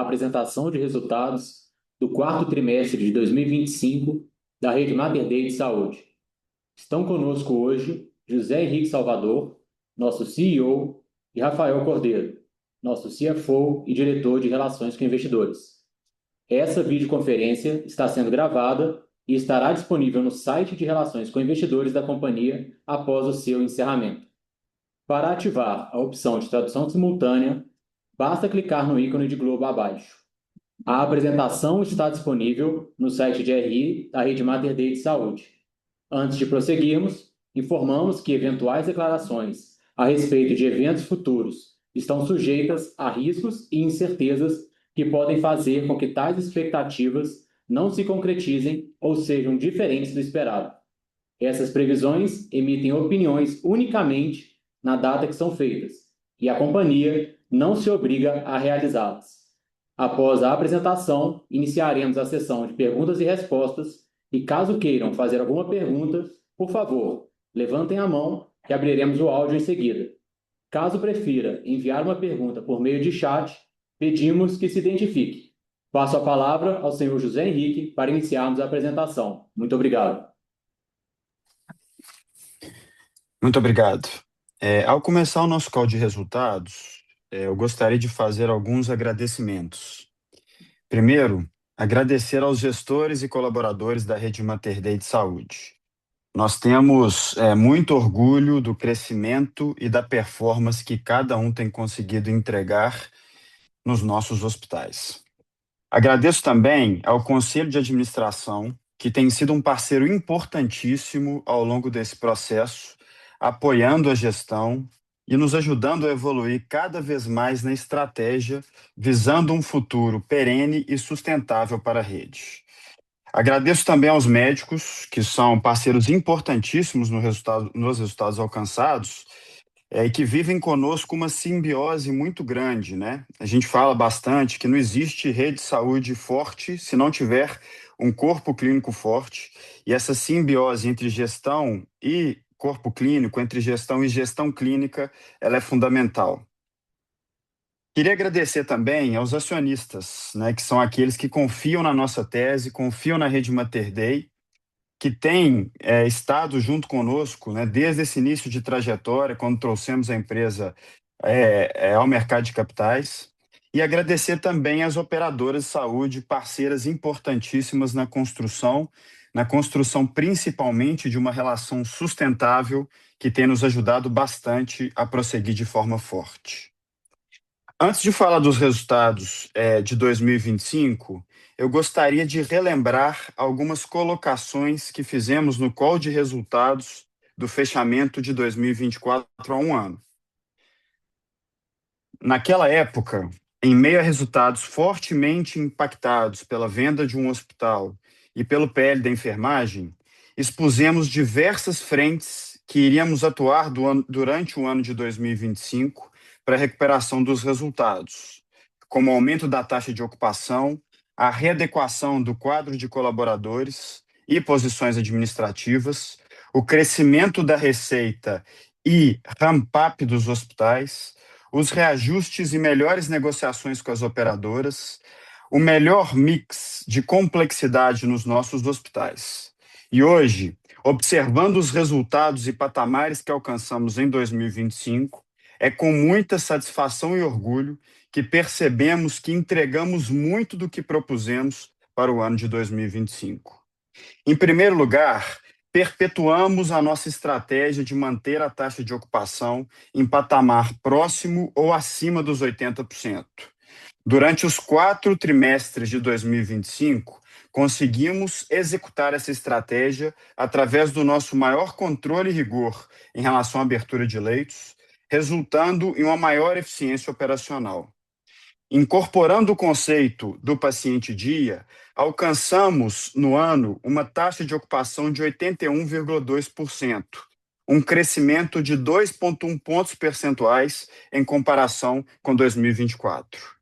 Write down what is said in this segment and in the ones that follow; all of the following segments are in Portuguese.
apresentação de resultados do quarto trimestre de 2025 da Rede Mater Dei de Saúde. Estão conosco hoje José Henrique Salvador, nosso CEO, e Rafael Cordeiro, nosso CFO e diretor de Relações com Investidores. Essa videoconferência está sendo gravada e estará disponível no site de Relações com Investidores da companhia após o seu encerramento. Para ativar a opção de tradução simultânea, basta clicar no ícone de globo abaixo. A apresentação está disponível no site de RI da Rede Mater Dei de Saúde. Antes de prosseguirmos, informamos que eventuais declarações a respeito de eventos futuros estão sujeitas a riscos e incertezas que podem fazer com que tais expectativas não se concretizem ou sejam diferentes do esperado. Essas previsões emitem opiniões unicamente na data que são feitas, e a companhia não se obriga a realizá-las. Após a apresentação, iniciaremos a sessão de perguntas e respostas, e caso queiram fazer alguma pergunta, por favor, levantem a mão que abriremos o áudio em seguida. Caso prefira enviar uma pergunta por meio de chat, pedimos que se identifique. Passo a palavra ao senhor José Henrique para iniciarmos a apresentação. Muito obrigado. Muito obrigado. Ao começar o nosso call de resultados, eu gostaria de fazer alguns agradecimentos. Primeiro, agradecer aos gestores e colaboradores da Rede Mater Dei de Saúde. Nós temos muito orgulho do crescimento e da performance que cada um tem conseguido entregar nos nossos hospitais. Agradeço também ao Conselho de Administração, que tem sido um parceiro importantíssimo ao longo desse processo, apoiando a gestão e nos ajudando a evoluir cada vez mais na estratégia, visando um futuro perene e sustentável para a rede. Agradeço também aos médicos, que são parceiros importantíssimos nos resultados alcançados, e que vivem conosco uma simbiose muito grande, né? A gente fala bastante que não existe rede de saúde forte se não tiver um corpo clínico forte, e essa simbiose entre gestão e corpo clínico, entre gestão e gestão clínica, ela é fundamental. Queria agradecer também aos acionistas, né, que são aqueles que confiam na nossa tese, confiam na Rede Mater Dei, que têm estado junto conosco, né, desde esse início de trajetória, quando trouxemos a empresa ao mercado de capitais, e agradecer também às operadoras de saúde, parceiras importantíssimas na construção principalmente de uma relação sustentável que tem nos ajudado bastante a prosseguir de forma forte. Antes de falar dos resultados de 2025, eu gostaria de relembrar algumas colocações que fizemos no call de resultados do fechamento de 2024 há um ano. Naquela época, em meio a resultados fortemente impactados pela venda de um hospital e pelo PL da enfermagem, expusemos diversas frentes que iríamos atuar durante o ano de 2025 para a recuperação dos resultados, como o aumento da taxa de ocupação, a readequação do quadro de colaboradores e posições administrativas, o crescimento da receita e ramp-up dos hospitais, os reajustes e melhores negociações com as operadoras, o melhor mix de complexidade nos nossos hospitais. E hoje, observando os resultados e patamares que alcançamos em 2025, é com muita satisfação e orgulho que percebemos que entregamos muito do que propusemos para o ano de 2025. Em primeiro lugar, perpetuamos a nossa estratégia de manter a taxa de ocupação em patamar próximo ou acima dos 80%. Durante os 4 trimestres de 2025, conseguimos executar essa estratégia através do nosso maior controle e rigor em relação à abertura de leitos, resultando em uma maior eficiência operacional. Incorporando o conceito do paciente-dia, alcançamos no ano uma taxa de ocupação de 81,2%, um crescimento de 2,1 pontos percentuais em comparação com 2024.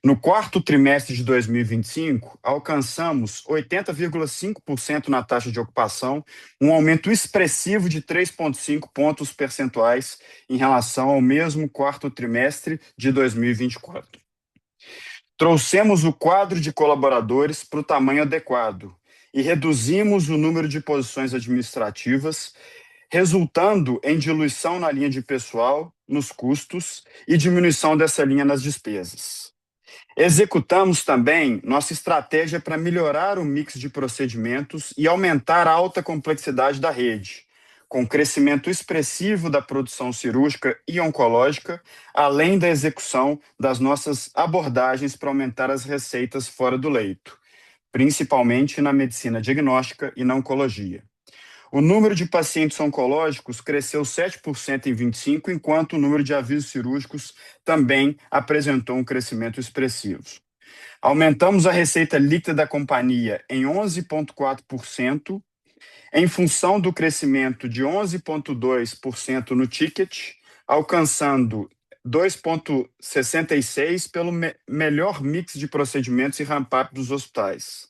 No quarto trimestre de 2025, alcançamos 80,5% na taxa de ocupação, um aumento expressivo de 3,5 pontos percentuais em relação ao mesmo quarto trimestre de 2024. Trouxemos o quadro de colaboradores para o tamanho adequado e reduzimos o número de posições administrativas, resultando em diluição na linha de pessoal, nos custos e diminuição dessa linha nas despesas. Executamos também nossa estratégia para melhorar o mix de procedimentos e aumentar a alta complexidade da rede, com crescimento expressivo da produção cirúrgica e oncológica, além da execução das nossas abordagens para aumentar as receitas fora do leito, principalmente na medicina diagnóstica e na oncologia. O número de pacientes oncológicos cresceu 7% em 25, enquanto o número de avisos cirúrgicos também apresentou um crescimento expressivo. Aumentamos a receita líquida da companhia em 11,4%, em função do crescimento de 11,2% no ticket, alcançando 2,66% pelo melhor mix de procedimentos e ramp-up dos hospitais.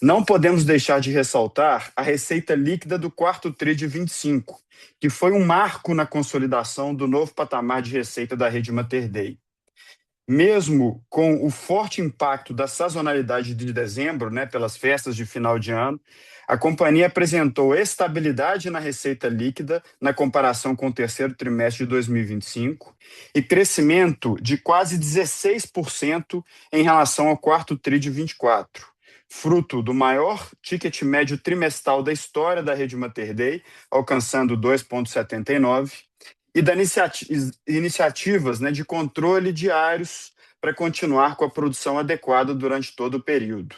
Não podemos deixar de ressaltar a receita líquida do quarto TRI de 25, que foi um marco na consolidação do novo patamar de receita da rede Mater Dei. Mesmo com o forte impacto da sazonalidade de dezembro, pelas festas de final de ano, a companhia apresentou estabilidade na receita líquida na comparação com o terceiro trimestre de 2025 e crescimento de quase 16% em relação ao quarto TRI de 24. Fruto do maior ticket médio trimestral da história da rede Mater Dei, alcançando 2,79, e das iniciativas de controle diários para continuar com a produção adequada durante todo o período.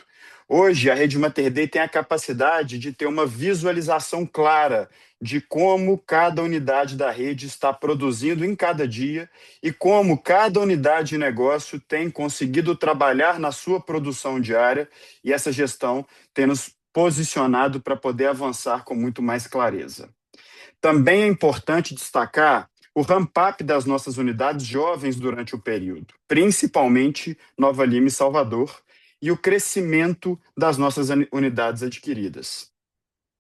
Hoje, a rede Mater Dei tem a capacidade de ter uma visualização clara de como cada unidade da rede está produzindo em cada dia e como cada unidade de negócio tem conseguido trabalhar na sua produção diária, e essa gestão tem nos posicionado para poder avançar com muito mais clareza. Também é importante destacar o ramp-up das nossas unidades jovens durante o período, principalmente Nova Lima e Salvador, e o crescimento das nossas unidades adquiridas.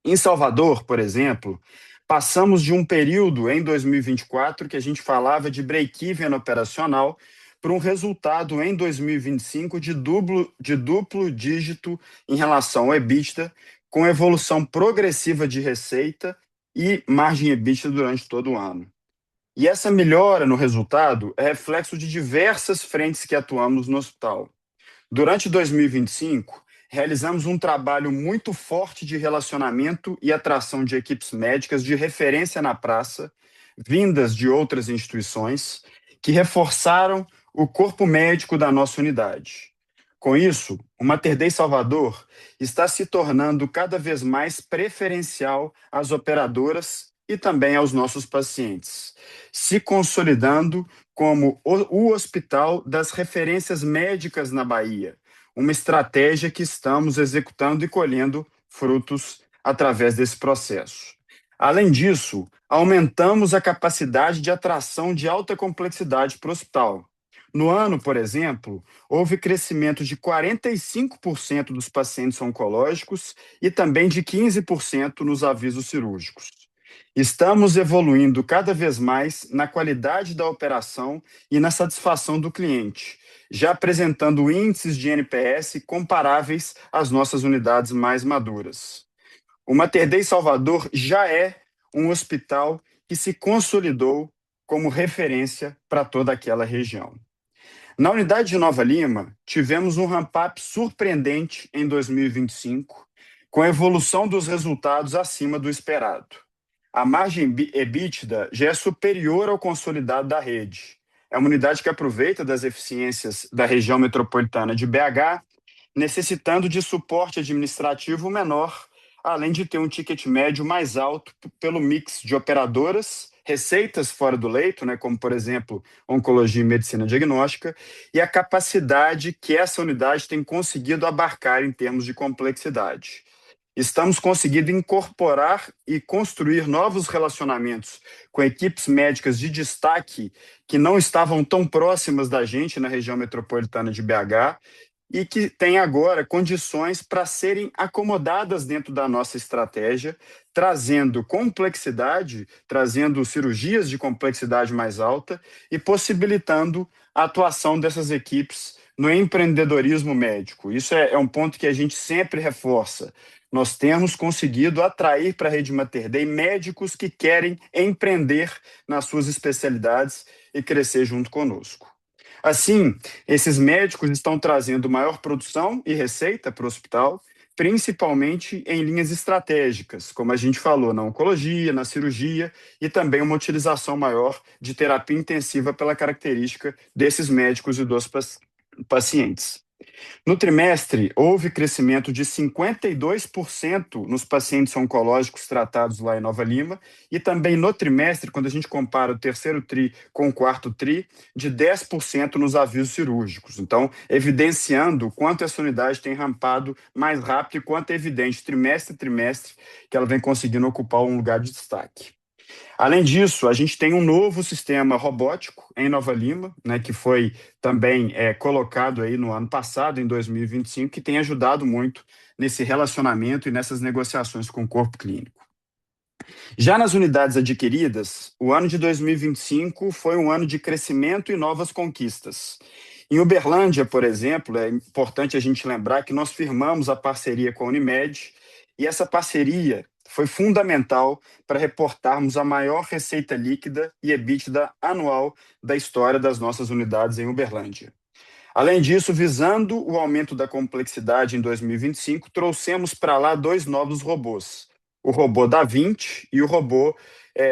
Em Salvador, por exemplo, passamos de um período em 2024 que a gente falava de break-even operacional para um resultado em 2025 de duplo dígito em relação ao EBITDA, com evolução progressiva de receita e margem EBITDA durante todo o ano. E essa melhora no resultado é reflexo de diversas frentes que atuamos no hospital. Durante 2025, realizamos um trabalho muito forte de relacionamento e atração de equipes médicas de referência na praça, vindas de outras instituições, que reforçaram o corpo médico da nossa unidade. Com isso, o Mater Dei Salvador está se tornando cada vez mais preferencial às operadoras e também aos nossos pacientes, se consolidando como o hospital das referências médicas na Bahia, uma estratégia que estamos executando e colhendo frutos através desse processo. Além disso, aumentamos a capacidade de atração de alta complexidade para o hospital. No ano, por exemplo, houve crescimento de 45% dos pacientes oncológicos e também de 15% nos avisos cirúrgicos. Estamos evoluindo cada vez mais na qualidade da operação e na satisfação do cliente, já apresentando índices de NPS comparáveis às nossas unidades mais maduras. O Mater Dei Salvador já é um hospital que se consolidou como referência para toda aquela região. Na unidade de Nova Lima, tivemos um ramp-up surpreendente em 2025, com a evolução dos resultados acima do esperado. A margem EBITDA já é superior ao consolidado da rede. É uma unidade que aproveita das eficiências da região metropolitana de BH, necessitando de suporte administrativo menor, além de ter um ticket médio mais alto pelo mix de operadoras, receitas fora do leito, como por exemplo, oncologia e medicina diagnóstica, e a capacidade que essa unidade tem conseguido abarcar em termos de complexidade. Estamos conseguindo incorporar e construir novos relacionamentos com equipes médicas de destaque que não estavam tão próximas da gente na região metropolitana de BH e que têm agora condições para serem acomodadas dentro da nossa estratégia, trazendo complexidade, trazendo cirurgias de complexidade mais alta e possibilitando a atuação dessas equipes no empreendedorismo médico. Isso é um ponto que a gente sempre reforça. Nós temos conseguido atrair para a Rede Mater Dei médicos que querem empreender nas suas especialidades e crescer junto conosco. Assim, esses médicos estão trazendo maior produção e receita para o hospital, principalmente em linhas estratégicas, como a gente falou, na oncologia, na cirurgia e também uma utilização maior de terapia intensiva pela característica desses médicos e dos pacientes. No trimestre, houve crescimento de 52% nos pacientes oncológicos tratados lá em Nova Lima, e também no trimestre, quando a gente compara o terceiro TRI com o quarto TRI, de 10% nos avisos cirúrgicos. Então, evidenciando o quanto essa unidade tem rampado mais rápido e quanto é evidente, trimestre a trimestre, que ela vem conseguindo ocupar um lugar de destaque. Além disso, a gente tem um novo sistema robótico em Nova Lima, né, que foi também colocado aí no ano passado, em 2025, que tem ajudado muito nesse relacionamento e nessas negociações com o corpo clínico. Já nas unidades adquiridas, o ano de 2025 foi um ano de crescimento e novas conquistas. Em Uberlândia, por exemplo, é importante a gente lembrar que nós firmamos a parceria com a Unimed, e essa parceria foi fundamental para reportarmos a maior receita líquida e EBITDA anual da história das nossas unidades em Uberlândia. Além disso, visando o aumento da complexidade em 2025, trouxemos para lá 2 novos robôs, o robô da Vinci e o robô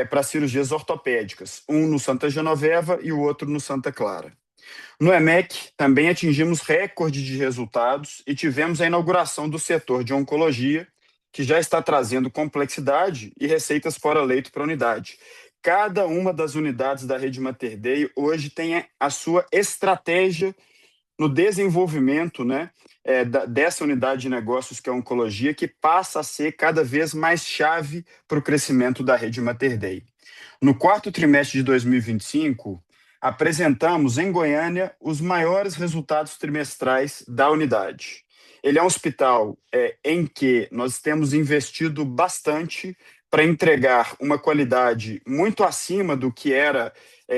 para cirurgias ortopédicas, um no Santa Genoveva e o outro no Santa Clara. No EMEC, também atingimos recorde de resultados e tivemos a inauguração do setor de oncologia, que já está trazendo complexidade e receitas fora leito para a unidade. Cada uma das unidades da Rede Mater Dei hoje tem a sua estratégia no desenvolvimento, né, dessa unidade de negócios que é a oncologia, que passa a ser cada vez mais chave para o crescimento da Rede Mater Dei. No quarto trimestre de 2025, apresentamos em Goiânia os maiores resultados trimestrais da unidade. Ele é um hospital em que nós temos investido bastante para entregar uma qualidade muito acima do que era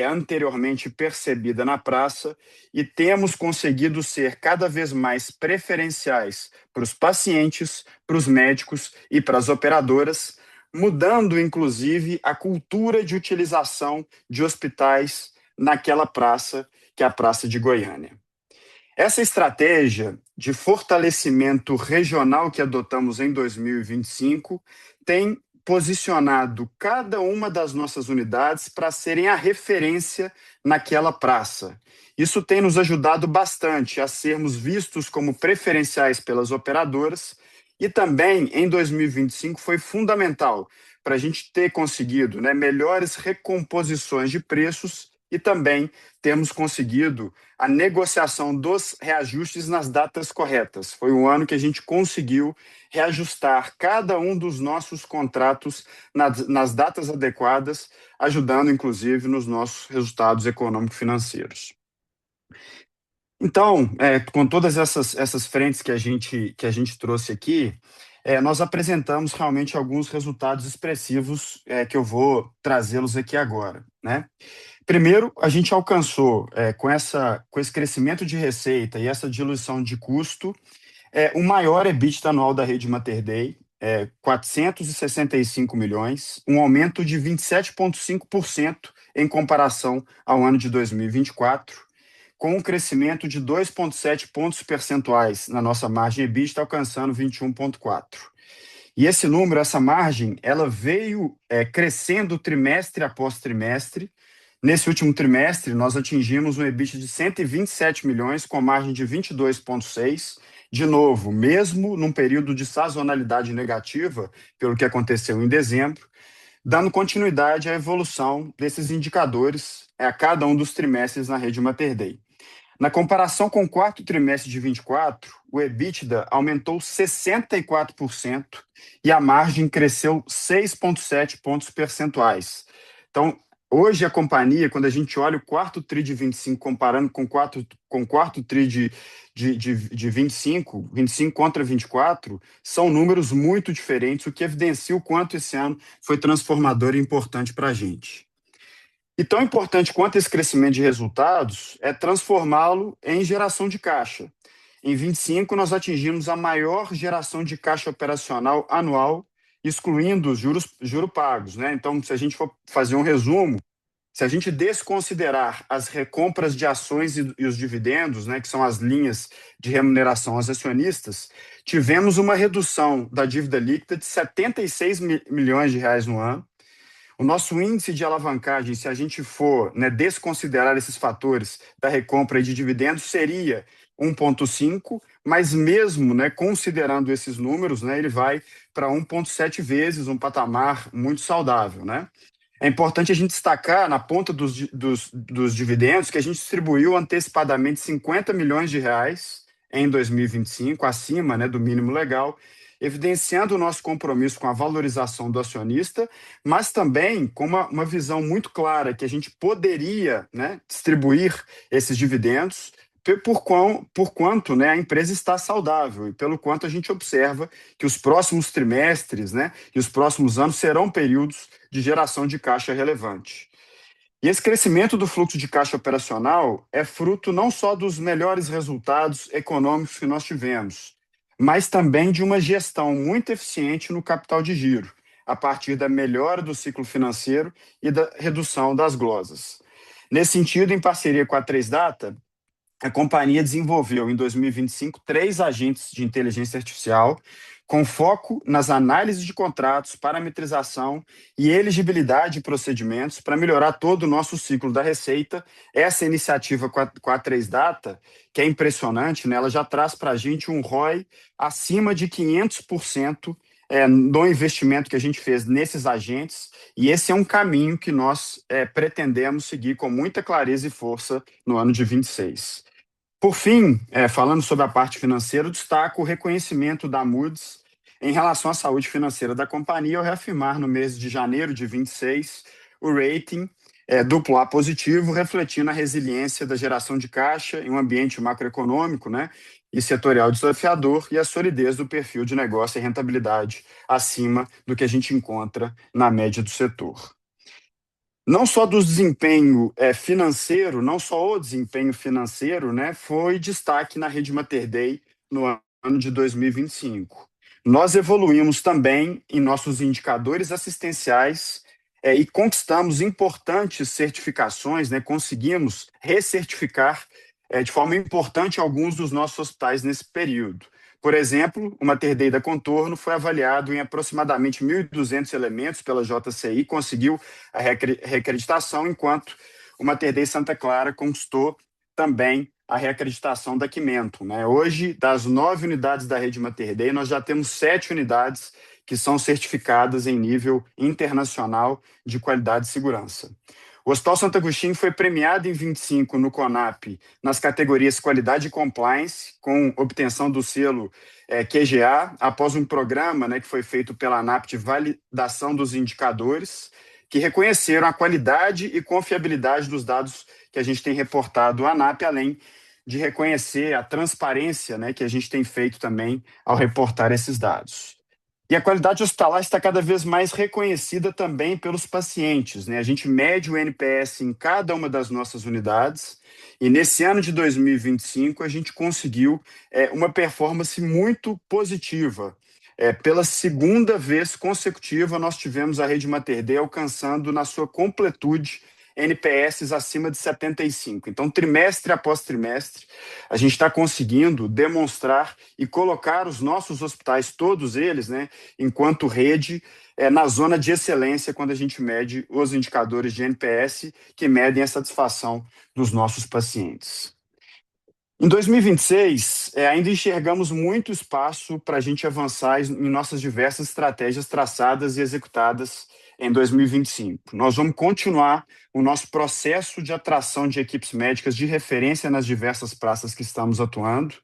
anteriormente percebida na praça, e temos conseguido ser cada vez mais preferenciais para os pacientes, para os médicos e para as operadoras, mudando inclusive a cultura de utilização de hospitais naquela praça, que é a Praça de Goiânia. Essa estratégia de fortalecimento regional que adotamos em 2025 tem posicionado cada uma das nossas unidades para serem a referência naquela praça. Isso tem nos ajudado bastante a sermos vistos como preferenciais pelas operadoras, e também em 2025 foi fundamental para a gente ter conseguido, né, melhores recomposições de preços, e também temos conseguido a negociação dos reajustes nas datas corretas. Foi um ano que a gente conseguiu reajustar cada um dos nossos contratos nas datas adequadas, ajudando, inclusive, nos nossos resultados econômico-financeiros. Então, com todas essas frentes que a gente trouxe aqui, nós apresentamos realmente alguns resultados expressivos que eu vou trazê-los aqui agora, né? Primeiro, a gente alcançou, com esse crescimento de receita e essa diluição de custo, o maior EBITDA anual da Rede Mater Dei, 465 milhões, um aumento de 27,5% em comparação ao ano de 2024, com um crescimento de 2,7 pontos percentuais na nossa margem EBITDA, alcançando 21,4%. E esse número, essa margem, ela veio crescendo trimestre após trimestre. Nesse último trimestre, nós atingimos um EBITDA de 127 milhões, com margem de 22,6%. De novo, mesmo num período de sazonalidade negativa, pelo que aconteceu em dezembro, dando continuidade à evolução desses indicadores a cada um dos trimestres na Rede Mater Dei. Na comparação com o quarto trimestre de 24, o EBITDA aumentou 64% e a margem cresceu 6,7 pontos percentuais. Então, hoje a companhia, quando a gente olha o quarto TRI de 25 comparando com o quarto TRI de 25 contra 24, são números muito diferentes, o que evidencia o quanto esse ano foi transformador e importante para a gente. E tão importante quanto esse crescimento de resultados é transformá-lo em geração de caixa. Em 25, nós atingimos a maior geração de caixa operacional anual, excluindo os juros pagos, né? Então, se a gente for fazer um resumo, se a gente desconsiderar as recompras de ações e os dividendos, né, que são as linhas de remuneração aos acionistas, tivemos uma redução da dívida líquida de 76 milhões de reais no ano. O nosso índice de alavancagem, se a gente for, né, desconsiderar esses fatores da recompra e de dividendos, seria 1,5, mas mesmo, né, considerando esses números, né, ele vai para 1,7 vezes, um patamar muito saudável, né? É importante a gente destacar, na ponta dos dividendos, que a gente distribuiu antecipadamente 50 milhões de reais em 2025, acima, né, do mínimo legal, evidenciando o nosso compromisso com a valorização do acionista, mas também com uma visão muito clara que a gente poderia, né, distribuir esses dividendos por quanto, né, a empresa está saudável e pelo quanto a gente observa que os próximos trimestres, né, e os próximos anos serão períodos de geração de caixa relevante. E esse crescimento do fluxo de caixa operacional é fruto não só dos melhores resultados econômicos que nós tivemos, mas também de uma gestão muito eficiente no capital de giro, a partir da melhora do ciclo financeiro e da redução das glosas. Nesse sentido, em parceria com a 3Data, a companhia desenvolveu em 2025 três agentes de inteligência artificial com foco nas análises de contratos, parametrização e elegibilidade de procedimentos para melhorar todo o nosso ciclo da receita. Essa iniciativa com a 3Data, que é impressionante, né, ela já traz para a gente um ROI acima de 500% no investimento que a gente fez nesses agentes, e esse é um caminho que nós pretendemos seguir com muita clareza e força no ano de 26. Por fim, falando sobre a parte financeira, eu destaco o reconhecimento da Moody's em relação à saúde financeira da companhia, ao reafirmar no mês de janeiro de 26 o rating duplo A positivo, refletindo a resiliência da geração de caixa em um ambiente macroeconômico, né, e setorial desafiador, e a solidez do perfil de negócio e rentabilidade acima do que a gente encontra na média do setor. Não só do desempenho financeiro, não só o desempenho financeiro, né, foi destaque na Rede Mater Dei no ano de 2025. Nós evoluímos também em nossos indicadores assistenciais e conquistamos importantes certificações, né, conseguimos recertificar de forma importante alguns dos nossos hospitais nesse período. Por exemplo, o Mater Dei da Contorno foi avaliado em aproximadamente 1.200 elementos pela JCI, conseguiu a reacreditação, enquanto o Mater Dei Santa Clara conquistou também a reacreditação da Quimentum, né? Hoje, das 9 unidades da rede Mater Dei, nós já temos 7 unidades que são certificadas em nível internacional de qualidade e segurança. O Hospital Santo Agostinho foi premiado em 25 no CONAP nas categorias Qualidade e Compliance, com obtenção do selo QGA, após um programa, né, que foi feito pela ANAP de validação dos indicadores, que reconheceram a qualidade e confiabilidade dos dados que a gente tem reportado à ANAP, além de reconhecer a transparência, né, que a gente tem feito também ao reportar esses dados. E a qualidade hospitalar está cada vez mais reconhecida também pelos pacientes, né? A gente mede o NPS em cada uma das nossas unidades e nesse ano de 2025 a gente conseguiu uma performance muito positiva. Pela segunda vez consecutiva, nós tivemos a Rede Mater Dei alcançando na sua completude NPS acima de 75. Então, trimestre após trimestre, a gente está conseguindo demonstrar e colocar os nossos hospitais, todos eles, né, enquanto rede, na zona de excelência quando a gente mede os indicadores de NPS que medem a satisfação dos nossos pacientes. Em 2026, ainda enxergamos muito espaço para a gente avançar em nossas diversas estratégias traçadas e executadas em 2025. Nós vamos continuar o nosso processo de atração de equipes médicas de referência nas diversas praças que estamos atuando.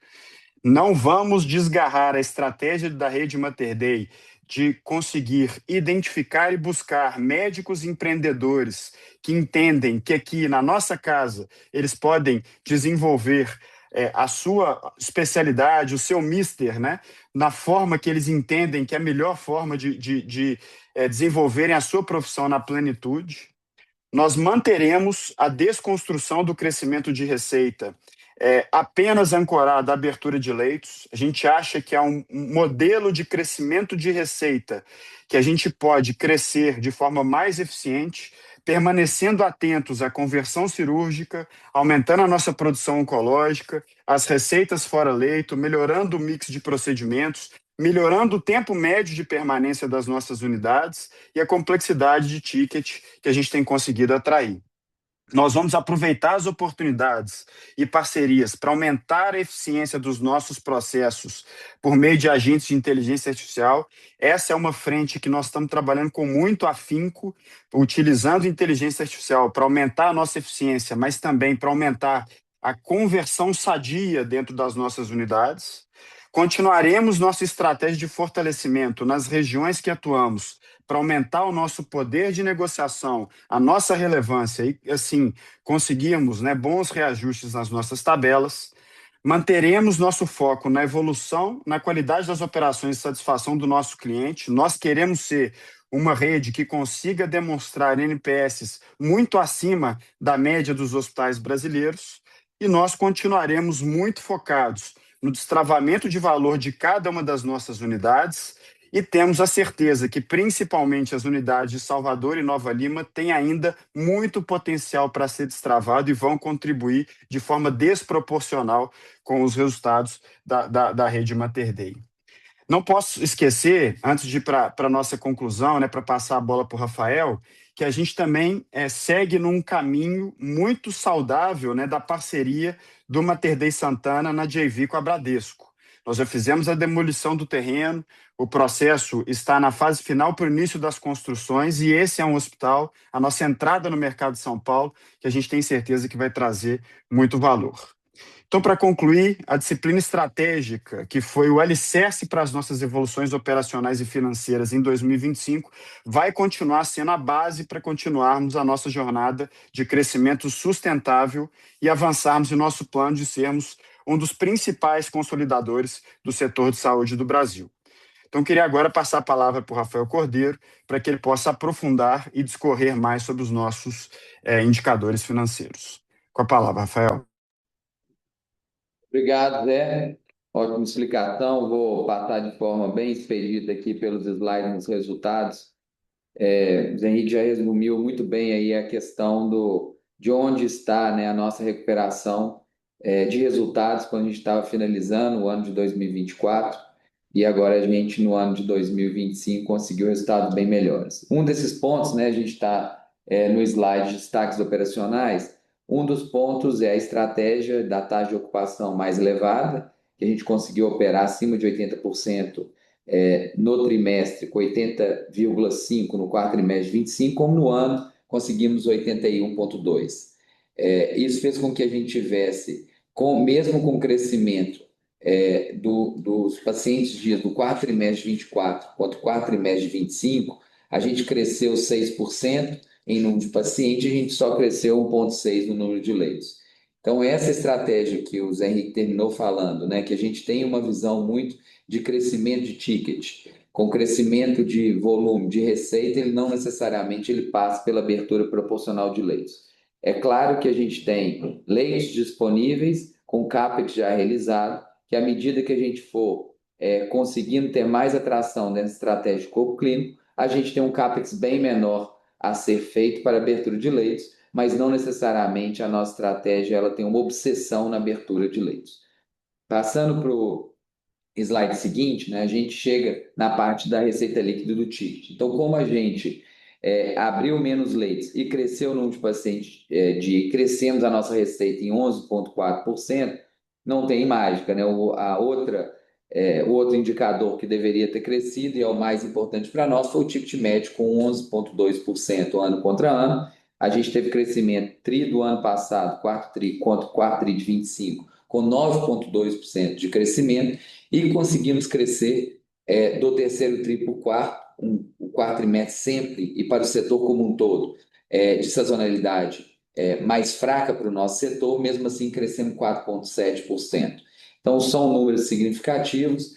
Não vamos desgarrar a estratégia da Rede Mater Dei de conseguir identificar e buscar médicos empreendedores que entendem que aqui na nossa casa eles podem desenvolver a sua especialidade, o seu mister, né, na forma que eles entendem que é a melhor forma de desenvolverem a sua profissão na plenitude. nós manteremos a desconstrução do crescimento de receita apenas ancorada à abertura de leitos. A gente acha que há um modelo de crescimento de receita que a gente pode crescer de forma mais eficiente, permanecendo atentos à conversão cirúrgica, aumentando a nossa produção oncológica, as receitas fora leito, melhorando o mix de procedimentos, melhorando o tempo médio de permanência das nossas unidades e a complexidade de ticket que a gente tem conseguido atrair. Nós vamos aproveitar as oportunidades e parcerias para aumentar a eficiência dos nossos processos por meio de agentes de inteligência artificial. Essa é uma frente que nós estamos trabalhando com muito afinco, utilizando inteligência artificial para aumentar a nossa eficiência, mas também para aumentar a conversão sadia dentro das nossas unidades. Continuaremos nossa estratégia de fortalecimento nas regiões que atuamos para aumentar o nosso poder de negociação, a nossa relevância e, assim, conseguirmos, né, bons reajustes nas nossas tabelas. Manteremos nosso foco na evolução, na qualidade das operações de satisfação do nosso cliente. Nós queremos ser uma rede que consiga demonstrar NPS muito acima da média dos hospitais brasileiros e nós continuaremos muito focados no destravamento de valor de cada uma das nossas unidades e temos a certeza que, principalmente, as unidades de Salvador e Nova Lima têm ainda muito potencial para ser destravado e vão contribuir de forma desproporcional com os resultados da rede Mater Dei. Não posso esquecer, antes de ir para a nossa conclusão, né, para passar a bola para o Rafael, que a gente também segue num caminho muito saudável, né, da parceria do Mater Dei Santana na JV com a Bradesco. Nós já fizemos a demolição do terreno, o processo está na fase final para o início das construções e esse é um hospital, a nossa entrada no mercado de São Paulo, que a gente tem certeza que vai trazer muito valor. Então, para concluir, a disciplina estratégica, que foi o alicerce para as nossas evoluções operacionais e financeiras em 2025, vai continuar sendo a base para continuarmos a nossa jornada de crescimento sustentável e avançarmos em nosso plano de sermos um dos principais consolidadores do setor de saúde do Brasil. Então, queria agora passar a palavra para o Rafael Cordeiro, para que ele possa aprofundar e discorrer mais sobre os nossos indicadores financeiros. Com a palavra, Rafael. Obrigado, Zé. Ótima explicação. Vou passar de forma bem expedita aqui pelos slides nos resultados. O Zé Henrique já resumiu muito bem aí a questão de onde está, né, a nossa recuperação de resultados quando a gente estava finalizando o ano de 2024 e agora a gente, no ano de 2025, conseguiu resultados bem melhores. Um desses pontos, né, a gente está no slide de destaques operacionais. Um dos pontos é a estratégia da taxa de ocupação mais elevada, que a gente conseguiu operar acima de 80% no trimestre, com 80,5% no quarto trimestre de 25, como no ano conseguimos 81,2%. Isso fez com que a gente tivesse, mesmo com o crescimento dos pacientes dias do quarto trimestre de 24 quanto quarto trimestre de 25, a gente cresceu 6% em número de pacientes, a gente só cresceu 1,6% no número de leitos. Então, essa estratégia que o Zé Henrique terminou falando, né, que a gente tem uma visão muito de crescimento de ticket, com crescimento de volume, de receita, ele não necessariamente ele passa pela abertura proporcional de leitos. É claro que a gente tem leitos disponíveis, com CAPEX já realizado, que à medida que a gente for conseguindo ter mais atração dentro da estratégia de corpo clínico, a gente tem um CAPEX bem menor a ser feito para abertura de leitos, mas não necessariamente a nossa estratégia ela tem uma obsessão na abertura de leitos. Passando para o slide seguinte, né, a gente chega na parte da receita líquida do ticket. Então, como a gente abriu menos leitos e cresceu o número de pacientes, crescemos a nossa receita em 11,4%, não tem mágica, né? O outro indicador que deveria ter crescido e é o mais importante para nós foi o ticket médio com 11,2% ano contra ano. A gente teve crescimento tri do ano passado, quarto tri, contra o quarto tri de 25, com 9,2% de crescimento e conseguimos crescer do terceiro tri para o quarto, o quarto trimestre sempre, e para o setor como um todo, de sazonalidade mais fraca para o nosso setor, mesmo assim crescemos 4,7%. Então, são números significativos,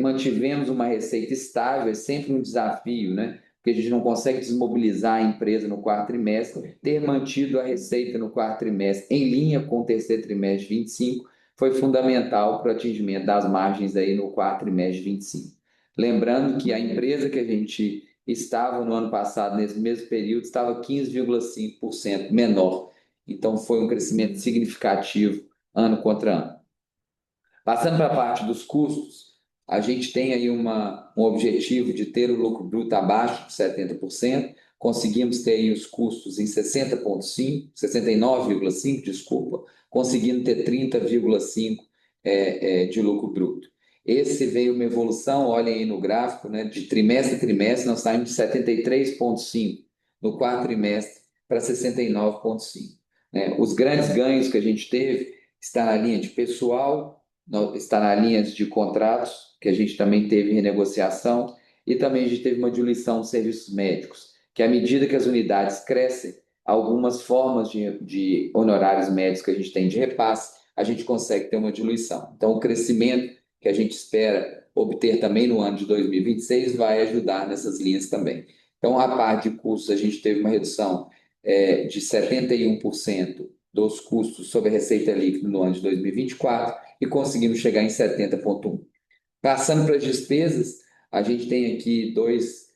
mantivemos uma receita estável, é sempre um desafio, né? porque a gente não consegue desmobilizar a empresa no quarto trimestre, ter mantido a receita no quarto trimestre em linha com o terceiro trimestre de 25 foi fundamental para o atingimento das margens aí no quarto trimestre de 25. Lembrando que a empresa que a gente estava no ano passado, nesse mesmo período, estava 15,5% menor. Então, foi um crescimento significativo ano contra ano. Passando para a parte dos custos, a gente tem aí um objetivo de ter o lucro bruto abaixo de 70%, conseguimos ter aí os custos em 60,5%, 69,5%, desculpa, conseguindo ter 30,5% de lucro bruto. Esse veio uma evolução, olhem aí no gráfico, né, de trimestre a trimestre, nós saímos de 73,5% no quarto trimestre para 69,5%. Né? Os grandes ganhos que a gente teve está na linha de pessoal, está na linha de contratos, que a gente também teve renegociação, e também a gente teve uma diluição de serviços médicos, que à medida que as unidades crescem, algumas formas de honorários médicos que a gente tem de repasse, a gente consegue ter uma diluição. Então, o crescimento que a gente espera obter também no ano de 2026 vai ajudar nessas linhas também. Então, a parte de custos, a gente teve uma redução de 71% dos custos sobre a receita líquida no ano de 2024 e conseguimos chegar em 70,1%. Passando para as despesas, a gente tem aqui dois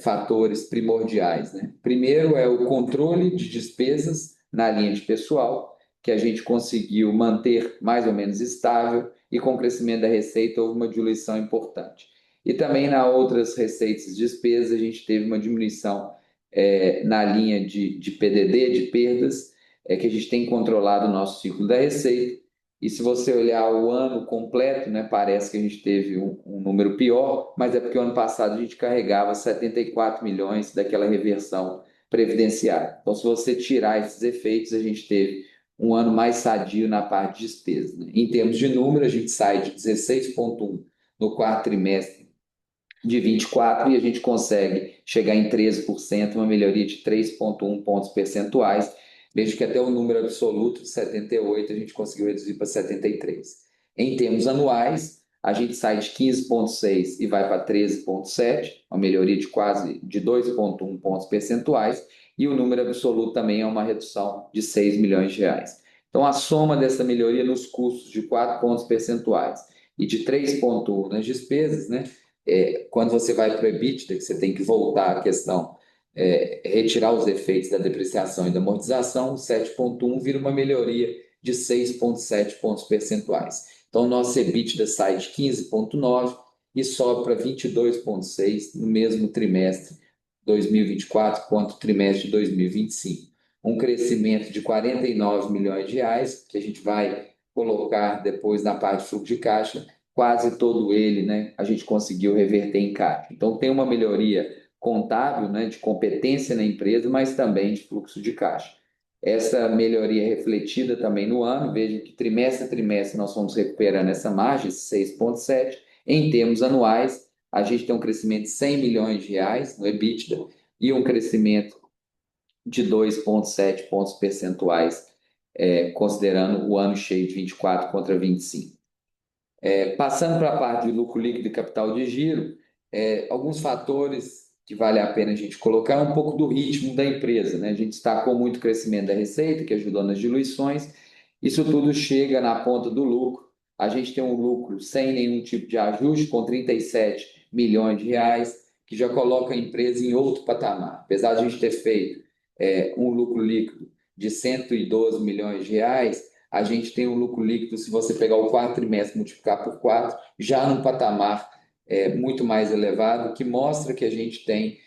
fatores primordiais. Né? Primeiro é o controle de despesas na linha de pessoal, que a gente conseguiu manter mais ou menos estável e com o crescimento da receita houve uma diluição importante. E também nas outras receitas e despesas a gente teve uma diminuição na linha de PDD, de perdas, que a gente tem controlado o nosso ciclo da receita. E se você olhar o ano completo, né, parece que a gente teve um número pior, mas é porque o ano passado a gente carregava 74 milhões daquela reversão previdenciária. Então, se você tirar esses efeitos, a gente teve um ano mais sadio na parte de despesa. Né? Em termos de número, a gente sai de 16,1 no quarto trimestre de 24 e a gente consegue chegar em 13%, uma melhoria de 3,1 pontos percentuais. Vejo que até o número absoluto de 78 a gente conseguiu reduzir para 73. Em termos anuais, a gente sai de 15,6 e vai para 13,7, uma melhoria de quase de 2,1 pontos percentuais, e o número absoluto também é uma redução de 6 milhões de reais. Então, a soma dessa melhoria nos custos de 4 pontos percentuais e de 3,1 nas despesas, né? Quando você vai para o EBITDA, que você tem que voltar à questão, retirar os efeitos da depreciação e da amortização, 7,1 vira uma melhoria de 6,7 pontos percentuais. Então, nosso EBITDA sai de 15,9 e sobe para 22,6 no mesmo trimestre 2024 quanto trimestre de 2025. Um crescimento de 49 milhões de reais, que a gente vai colocar depois na parte de fluxo de caixa, quase todo ele, né, a gente conseguiu reverter em caixa. Então, tem uma melhoria contábil, né, de competência na empresa, mas também de fluxo de caixa. Essa melhoria é refletida também no ano, veja que trimestre a trimestre nós vamos recuperando essa margem, 6,7. Em termos anuais, a gente tem um crescimento de 100 milhões de reais no EBITDA e um crescimento de 2,7 pontos percentuais, considerando o ano cheio de 24 contra 25. Passando para a parte de lucro líquido e capital de giro, alguns fatores que vale a pena a gente colocar é um pouco do ritmo da empresa. Né? A gente destacou muito o crescimento da receita, que ajudou nas diluições. Isso tudo chega na ponta do lucro. A gente tem um lucro sem nenhum tipo de ajuste, com 37 milhões de reais, que já coloca a empresa em outro patamar. Apesar de a gente ter feito um lucro líquido de 112 milhões de reais, a gente tem um lucro líquido, se você pegar o quarto trimestre e multiplicar por 4, já num patamar muito mais elevado, que mostra que a gente tem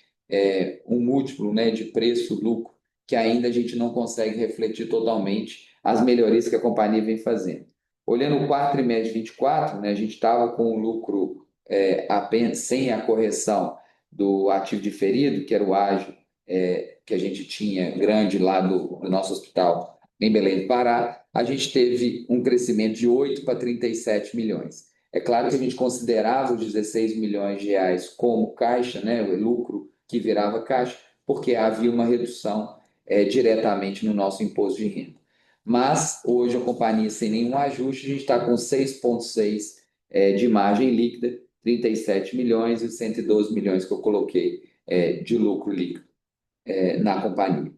um múltiplo, né, de preço-lucro, que ainda a gente não consegue refletir totalmente as melhorias que a companhia vem fazendo. Olhando o quarto trimestre de 24, né, a gente estava com o lucro apenas sem a correção do ativo diferido, que era o ágio que a gente tinha grande lá do nosso hospital em Belém do Pará, a gente teve um crescimento de 8 para 37 milhões. É claro que a gente considerava os 16 milhões de reais como caixa, né, o lucro que virava caixa, porque havia uma redução diretamente no nosso imposto de renda. Mas hoje a companhia, sem nenhum ajuste, a gente está com 6,6 de margem líquida, 37 milhões e 112 milhões que eu coloquei de lucro líquido na companhia.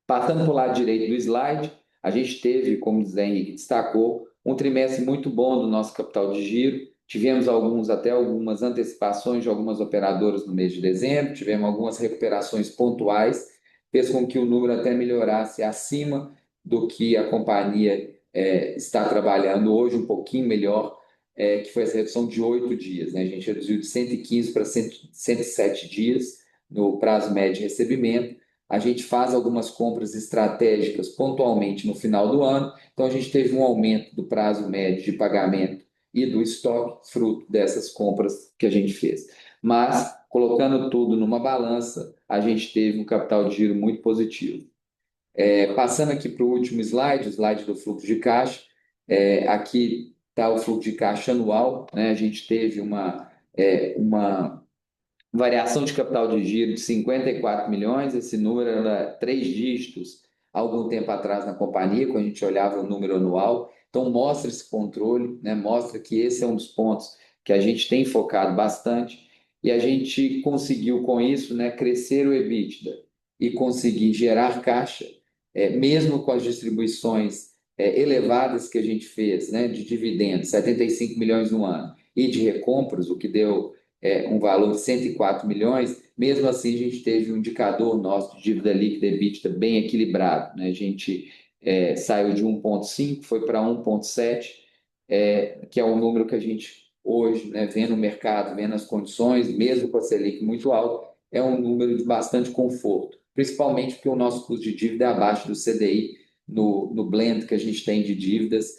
Passando para o lado direito do slide, a gente teve, como o Zé Henrique destacou, um trimestre muito bom do nosso capital de giro. Tivemos até algumas antecipações de algumas operadoras no mês de dezembro, tivemos algumas recuperações pontuais, fez com que o número até melhorasse acima do que a companhia está trabalhando hoje, um pouquinho melhor, que foi essa redução de 8 dias. Né? A gente reduziu de 115 para 107 dias no prazo médio de recebimento. A gente faz algumas compras estratégicas pontualmente no final do ano, então a gente teve um aumento do prazo médio de pagamento e do estoque, fruto dessas compras que a gente fez. Mas, colocando tudo numa balança, a gente teve um capital de giro muito positivo. Passando aqui para o último slide, o slide do fluxo de caixa, aqui está o fluxo de caixa anual, né? A gente teve uma variação de capital de giro de 54 milhões, esse número era 3 dígitos há algum tempo atrás na companhia, quando a gente olhava o número anual. Então, mostra esse controle, né? Mostra que esse é um dos pontos que a gente tem focado bastante e a gente conseguiu, com isso, né, crescer o EBITDA e conseguir gerar caixa, mesmo com as distribuições elevadas que a gente fez, né, de dividendos, 75 milhões no ano, e de recompras, o que deu um valor de 104 milhões, mesmo assim a gente teve um indicador nosso de dívida líquida e EBITDA bem equilibrado. Né? A gente saiu de 1,5, foi para 1,7, que é um número que a gente hoje, né, vendo o mercado, vendo as condições, mesmo com a Selic muito alta, é um número de bastante conforto, principalmente porque o nosso custo de dívida é abaixo do CDI no blend que a gente tem de dívidas,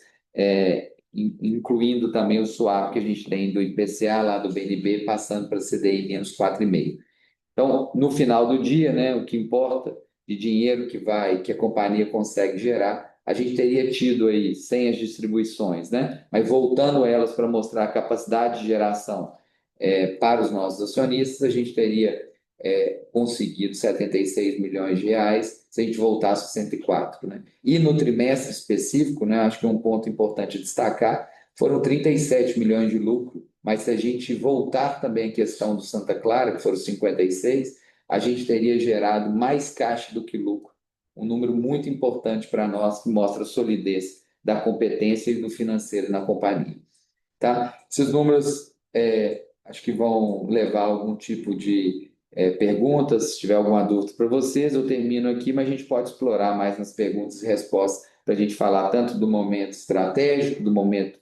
incluindo também o swap que a gente tem do IPCA, lá do BNB, passando para CDI menos 4,5. Então, no final do dia, né, o que importa de dinheiro que a companhia consegue gerar, a gente teria tido aí sem as distribuições, né? Mas voltando elas para mostrar a capacidade de geração para os nossos acionistas, a gente teria conseguido 76 milhões de reais se a gente voltasse a 104, né? E no trimestre específico, né, acho que é um ponto importante destacar, foram 37 milhões de lucro, mas se a gente voltar também à questão do Santa Clara, que foram 56, a gente teria gerado mais caixa do que lucro. Um número muito importante para nós, que mostra a solidez da competência e do financeiro na companhia. Tá? Esses números acho que vão levar algum tipo de perguntas, se tiver alguma dúvida para vocês, eu termino aqui, mas a gente pode explorar mais nas perguntas e respostas para a gente falar tanto do momento estratégico, do momento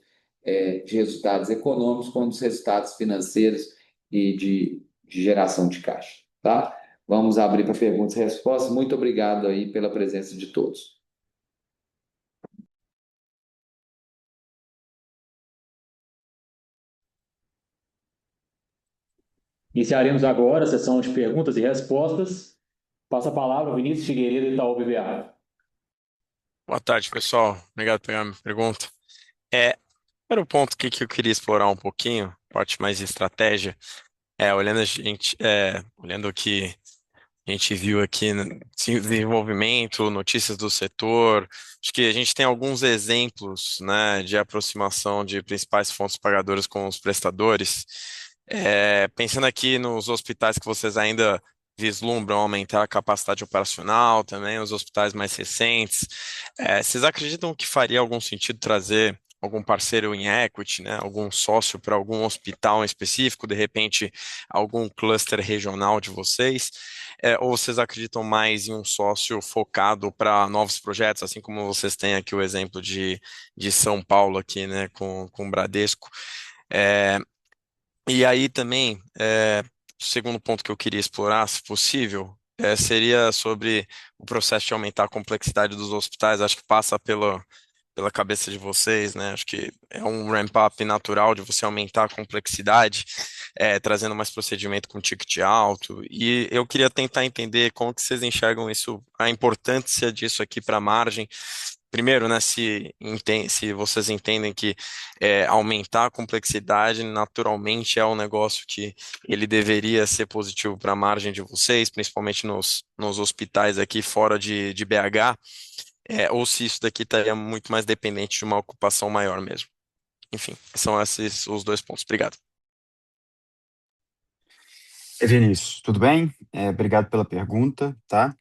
de resultados econômicos, quanto dos resultados financeiros e de geração de caixa. Tá? Vamos abrir para perguntas e respostas. Muito obrigado aí pela presença de todos. Iniciaremos agora a sessão de perguntas e respostas. Passo a palavra ao Vinícius Figueiredo, Itaú BBA. Boa tarde, pessoal. Obrigado por pegar a minha pergunta. Primeiro ponto que eu queria explorar um pouquinho, parte mais de estratégia, olhando o que a gente viu aqui no desenvolvimento, notícias do setor, acho que a gente tem alguns exemplos, né, de aproximação de principais fontes pagadoras com os prestadores. Pensando aqui nos hospitais que vocês ainda vislumbram aumentar a capacidade operacional, também os hospitais mais recentes, vocês acreditam que faria algum sentido trazer algum parceiro em equity, né, algum sócio para algum hospital em específico, de repente algum cluster regional de vocês? Ou vocês acreditam mais em um sócio focado para novos projetos, assim como vocês têm aqui o exemplo de São Paulo aqui, né, com o Bradesco? E aí também, o segundo ponto que eu queria explorar, se possível, seria sobre o processo de aumentar a complexidade dos hospitais. Acho que passa pela cabeça de vocês, né? Acho que é um ramp-up natural de você aumentar a complexidade, trazendo mais procedimento com ticket alto. E eu queria tentar entender como que vocês enxergam isso, a importância disso aqui para a margem. Primeiro, né, se vocês entendem que aumentar a complexidade naturalmente é um negócio que ele deveria ser positivo para a margem de vocês, principalmente nos hospitais aqui fora de BH, ou se isso daqui estaria muito mais dependente de uma ocupação maior mesmo. Enfim, são esses os dois pontos. Obrigado. Vinícius, tudo bem? Obrigado pela pergunta, tá?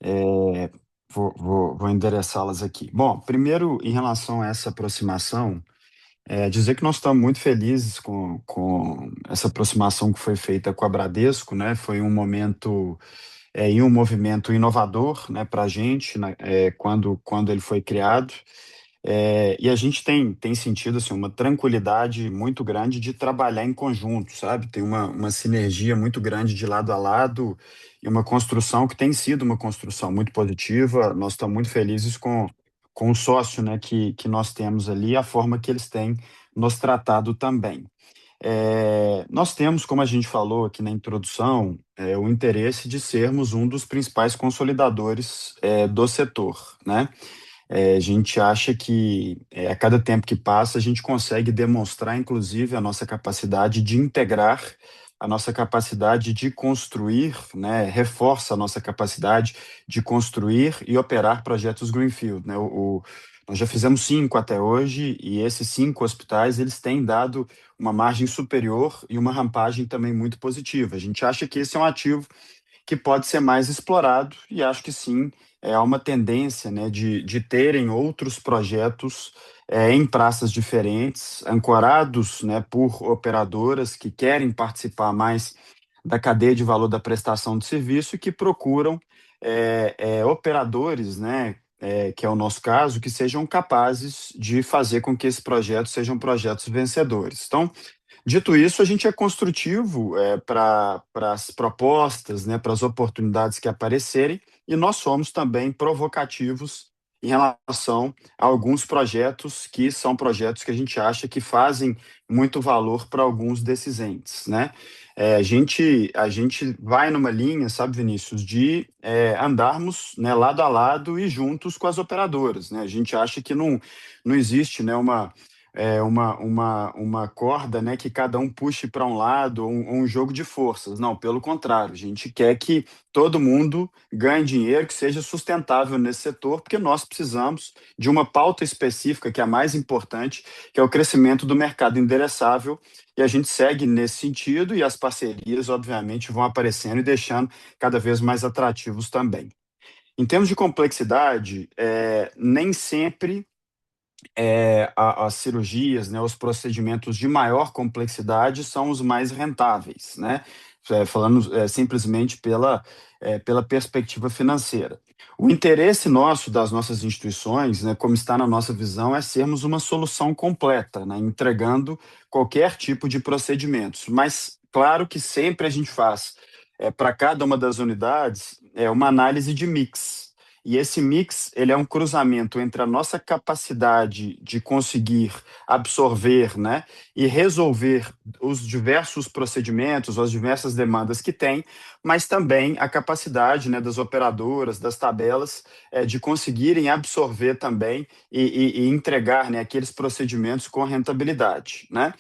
É, vou endereçá-las aqui. Bom, primeiro, em relação a essa aproximação, dizer que nós estamos muito felizes com essa aproximação que foi feita com a Bradesco, né? Foi um momento e um movimento inovador, né, para a gente, né, quando ele foi criado. E a gente tem sentido assim, uma tranquilidade muito grande de trabalhar em conjunto, sabe? Tem uma sinergia muito grande de lado a lado e uma construção que tem sido uma construção muito positiva. Nós estamos muito felizes com o sócio, né, que nós temos ali, a forma que eles têm nos tratado também. Nós temos, como a gente falou aqui na introdução, o interesse de sermos um dos principais consolidadores do setor, né? A gente acha que a cada tempo que passa a gente consegue demonstrar, inclusive, a nossa capacidade de integrar, a nossa capacidade de construir, né, reforça a nossa capacidade de construir e operar projetos Greenfield, né? Nós já fizemos 5 até hoje e esses 5 hospitais eles têm dado uma margem superior e uma rampagem também muito positiva. A gente acha que esse é um ativo que pode ser mais explorado e acho que sim, há uma tendência, né, de terem outros projetos em praças diferentes, ancorados, né, por operadoras que querem participar mais da cadeia de valor da prestação de serviço e que procuram operadores, né, que é o nosso caso, que sejam capazes de fazer com que esses projetos sejam projetos vencedores. Então, dito isso, a gente é construtivo para as propostas, né, para as oportunidades que aparecerem, e nós somos também provocativos em relação a alguns projetos que são projetos que a gente acha que fazem muito valor para alguns desses entes, né? A gente vai numa linha, sabe, Vinícius, de andarmos, né, lado a lado e juntos com as operadoras, né? A gente acha que não existe, né, uma corda, né, que cada um puxe para um lado, ou um jogo de forças. Não, pelo contrário, a gente quer que todo mundo ganhe dinheiro, que seja sustentável nesse setor, porque nós precisamos de uma pauta específica, que é a mais importante, que é o crescimento do mercado endereçável, e a gente segue nesse sentido, e as parcerias, obviamente, vão aparecendo e deixando cada vez mais atrativos também. Em termos de complexidade, nem sempre as cirurgias, né, os procedimentos de maior complexidade são os mais rentáveis, né? Falando simplesmente pela perspectiva financeira. O interesse nosso, das nossas instituições, né, como está na nossa visão, é sermos uma solução completa, né, entregando qualquer tipo de procedimentos. Mas, claro que sempre a gente faz, para cada uma das unidades, uma análise de mix. E esse mix, ele é um cruzamento entre a nossa capacidade de conseguir absorver, né, e resolver os diversos procedimentos, as diversas demandas que tem, mas também a capacidade, né, das operadoras, das tabelas, de conseguirem absorver também e entregar, né, aqueles procedimentos com rentabilidade, né?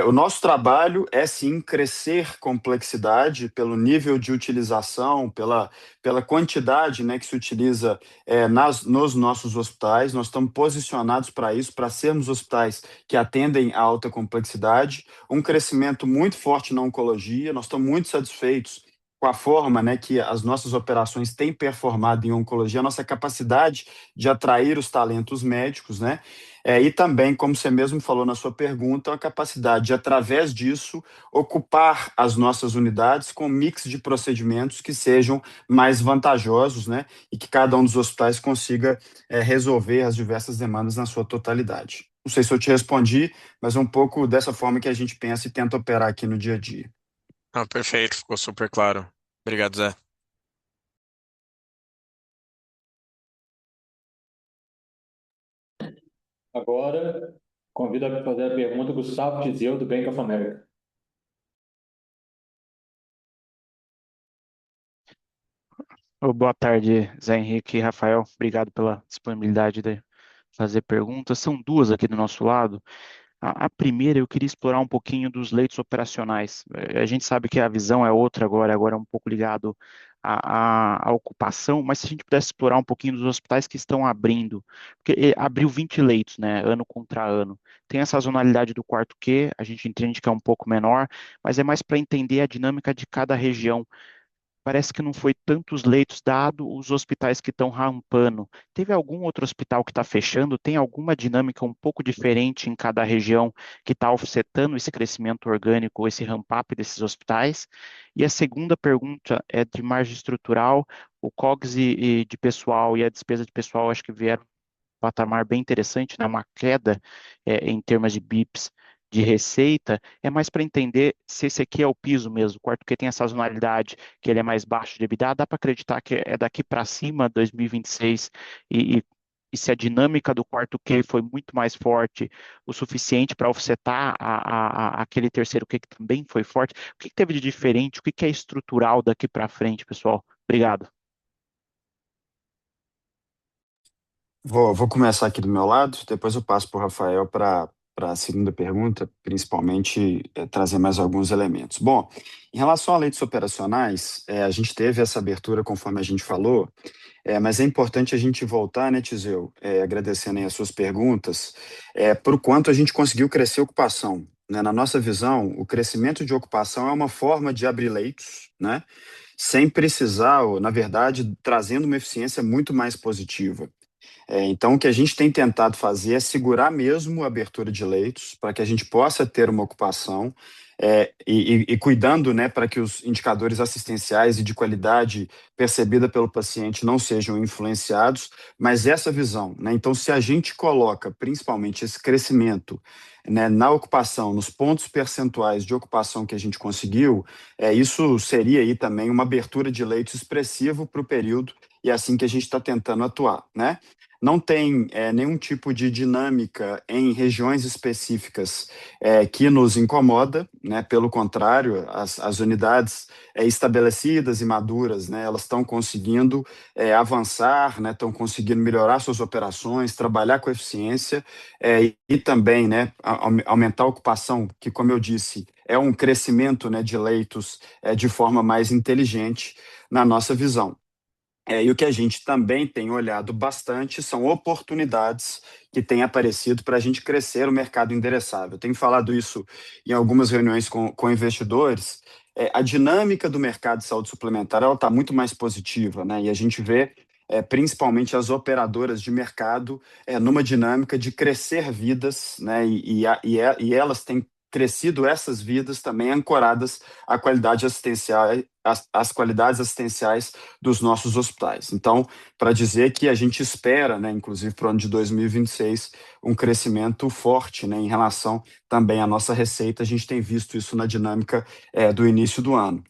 O nosso trabalho é sim crescer complexidade pelo nível de utilização, pela quantidade, né, que se utiliza nos nossos hospitais. Nós estamos posicionados para isso, para sermos hospitais que atendem a alta complexidade, um crescimento muito forte na oncologia. Nós estamos muito satisfeitos com a forma, né, que as nossas operações têm performado em oncologia, a nossa capacidade de atrair os talentos médicos, né? E também, como você mesmo falou na sua pergunta, a capacidade de, através disso, ocupar as nossas unidades com um mix de procedimentos que sejam mais vantajosos, né? E que cada um dos hospitais consiga resolver as diversas demandas na sua totalidade. Não sei se eu te respondi, mas é um pouco dessa forma que a gente pensa e tenta operar aqui no dia a dia. Ah, perfeito, ficou super claro. Obrigado, Zé. Agora, convido a fazer a pergunta o Gustavo Tiseu, do Bank of America. Boa tarde, Zé Henrique e Rafael. Obrigado pela disponibilidade de fazer perguntas. São duas aqui do nosso lado. A primeira, eu queria explorar um pouquinho dos leitos operacionais. A gente sabe que a visão é outra agora é um pouco ligado à ocupação, mas se a gente pudesse explorar um pouquinho dos hospitais que estão abrindo, porque abriu 20 leitos, né, ano contra ano. Tem a sazonalidade do quarto Q, a gente entende que é um pouco menor, mas é mais para entender a dinâmica de cada região. Parece que não foi tantos leitos dado os hospitais que estão rampando. Teve algum outro hospital que está fechando? Tem alguma dinâmica um pouco diferente em cada região que está offsetando esse crescimento orgânico, esse ramp-up desses hospitais? E a segunda pergunta é de margem estrutural. O COGS e de pessoal e a despesa de pessoal acho que vieram patamar bem interessante, né? Uma queda em termos de BIPs de receita, é mais para entender se esse aqui é o piso mesmo, o quarto que tem a sazonalidade, que ele é mais baixo de EBITDA, dá para acreditar que é daqui para cima, 2026, e se a dinâmica do quarto Q foi muito mais forte, o suficiente para offsetar aquele terceiro Q que também foi forte, o que teve de diferente, o que é estrutural daqui para frente, pessoal? Obrigado. Vou começar aqui do meu lado, depois eu passo para o Rafael para a segunda pergunta, principalmente trazer mais alguns elementos. Bom, em relação a leitos operacionais, a gente teve essa abertura, conforme a gente falou, mas é importante a gente voltar, né, Tizeu, agradecendo aí as suas perguntas, por quanto a gente conseguiu crescer a ocupação. Né? Na nossa visão, o crescimento de ocupação é uma forma de abrir leitos, né, sem precisar, ou, na verdade, trazendo uma eficiência muito mais positiva. Então, o que a gente tem tentado fazer é segurar mesmo a abertura de leitos para que a gente possa ter uma ocupação e cuidando, né, para que os indicadores assistenciais e de qualidade percebida pelo paciente não sejam influenciados, mas essa visão, né? Então, se a gente coloca principalmente esse crescimento, né, na ocupação, nos pontos percentuais de ocupação que a gente conseguiu, isso seria aí também uma abertura de leitos expressivo para o período e é assim que a gente está tentando atuar, né? Não tem nenhum tipo de dinâmica em regiões específicas que nos incomoda, né? Pelo contrário, as unidades estabelecidas e maduras, né? Elas estão conseguindo avançar, né? Estão conseguindo melhorar suas operações, trabalhar com eficiência e também, né? Aumentar a ocupação, que, como eu disse, é um crescimento, né, de leitos de forma mais inteligente na nossa visão. E o que a gente também tem olhado bastante são oportunidades que têm aparecido para a gente crescer o mercado endereçável. Eu tenho falado isso em algumas reuniões com investidores. A dinâmica do mercado de saúde suplementar ela está muito mais positiva, né? E a gente vê principalmente as operadoras de mercado numa dinâmica de crescer vidas, né? E elas têm crescido essas vidas também ancoradas à qualidade assistencial, às qualidades assistenciais dos nossos hospitais. Então, para dizer que a gente espera, né, inclusive para o ano de 2026, um crescimento forte, né, em relação também à nossa receita, a gente tem visto isso na dinâmica do início do ano.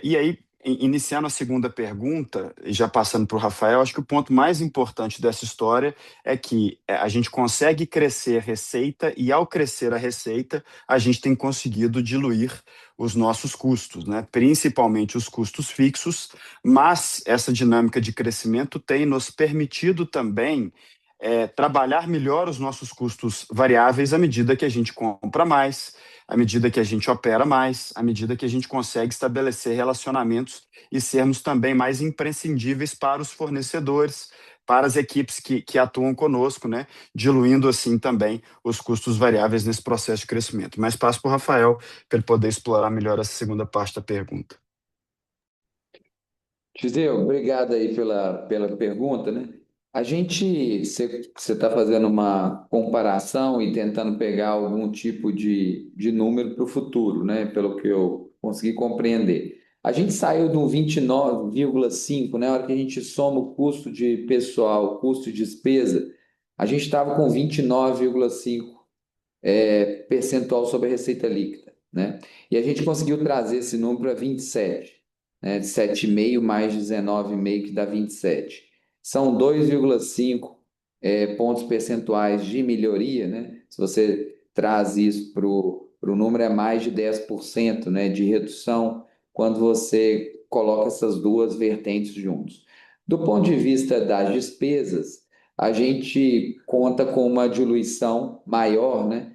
E aí, iniciando a segunda pergunta, e já passando para o Rafael, acho que o ponto mais importante dessa história é que a gente consegue crescer a receita e, ao crescer a receita, a gente tem conseguido diluir os nossos custos, né? Principalmente os custos fixos, mas essa dinâmica de crescimento tem nos permitido também trabalhar melhor os nossos custos variáveis à medida que a gente compra mais, à medida que a gente opera mais, à medida que a gente consegue estabelecer relacionamentos e sermos também mais imprescindíveis para os fornecedores, para as equipes que atuam conosco, né? Diluindo assim também os custos variáveis nesse processo de crescimento. Mas passo para o Rafael para ele poder explorar melhor essa segunda parte da pergunta. Gisele, obrigado aí pela pergunta, né? Você está fazendo uma comparação e tentando pegar algum tipo de número para o futuro, né? Pelo que eu consegui compreender. A gente saiu de um 29,5, né? Na hora que a gente soma o custo de pessoal, custo de despesa, a gente estava com 29,5 percentual sobre a receita líquida, né? E a gente conseguiu trazer esse número para 27, né? 7,5 mais 19,5 que dá 27. São 2,5 pontos percentuais de melhoria, né? Se você traz isso para o número, é mais de 10%, né, de redução quando você coloca essas duas vertentes juntos. Do ponto de vista das despesas, a gente conta com uma diluição maior, né?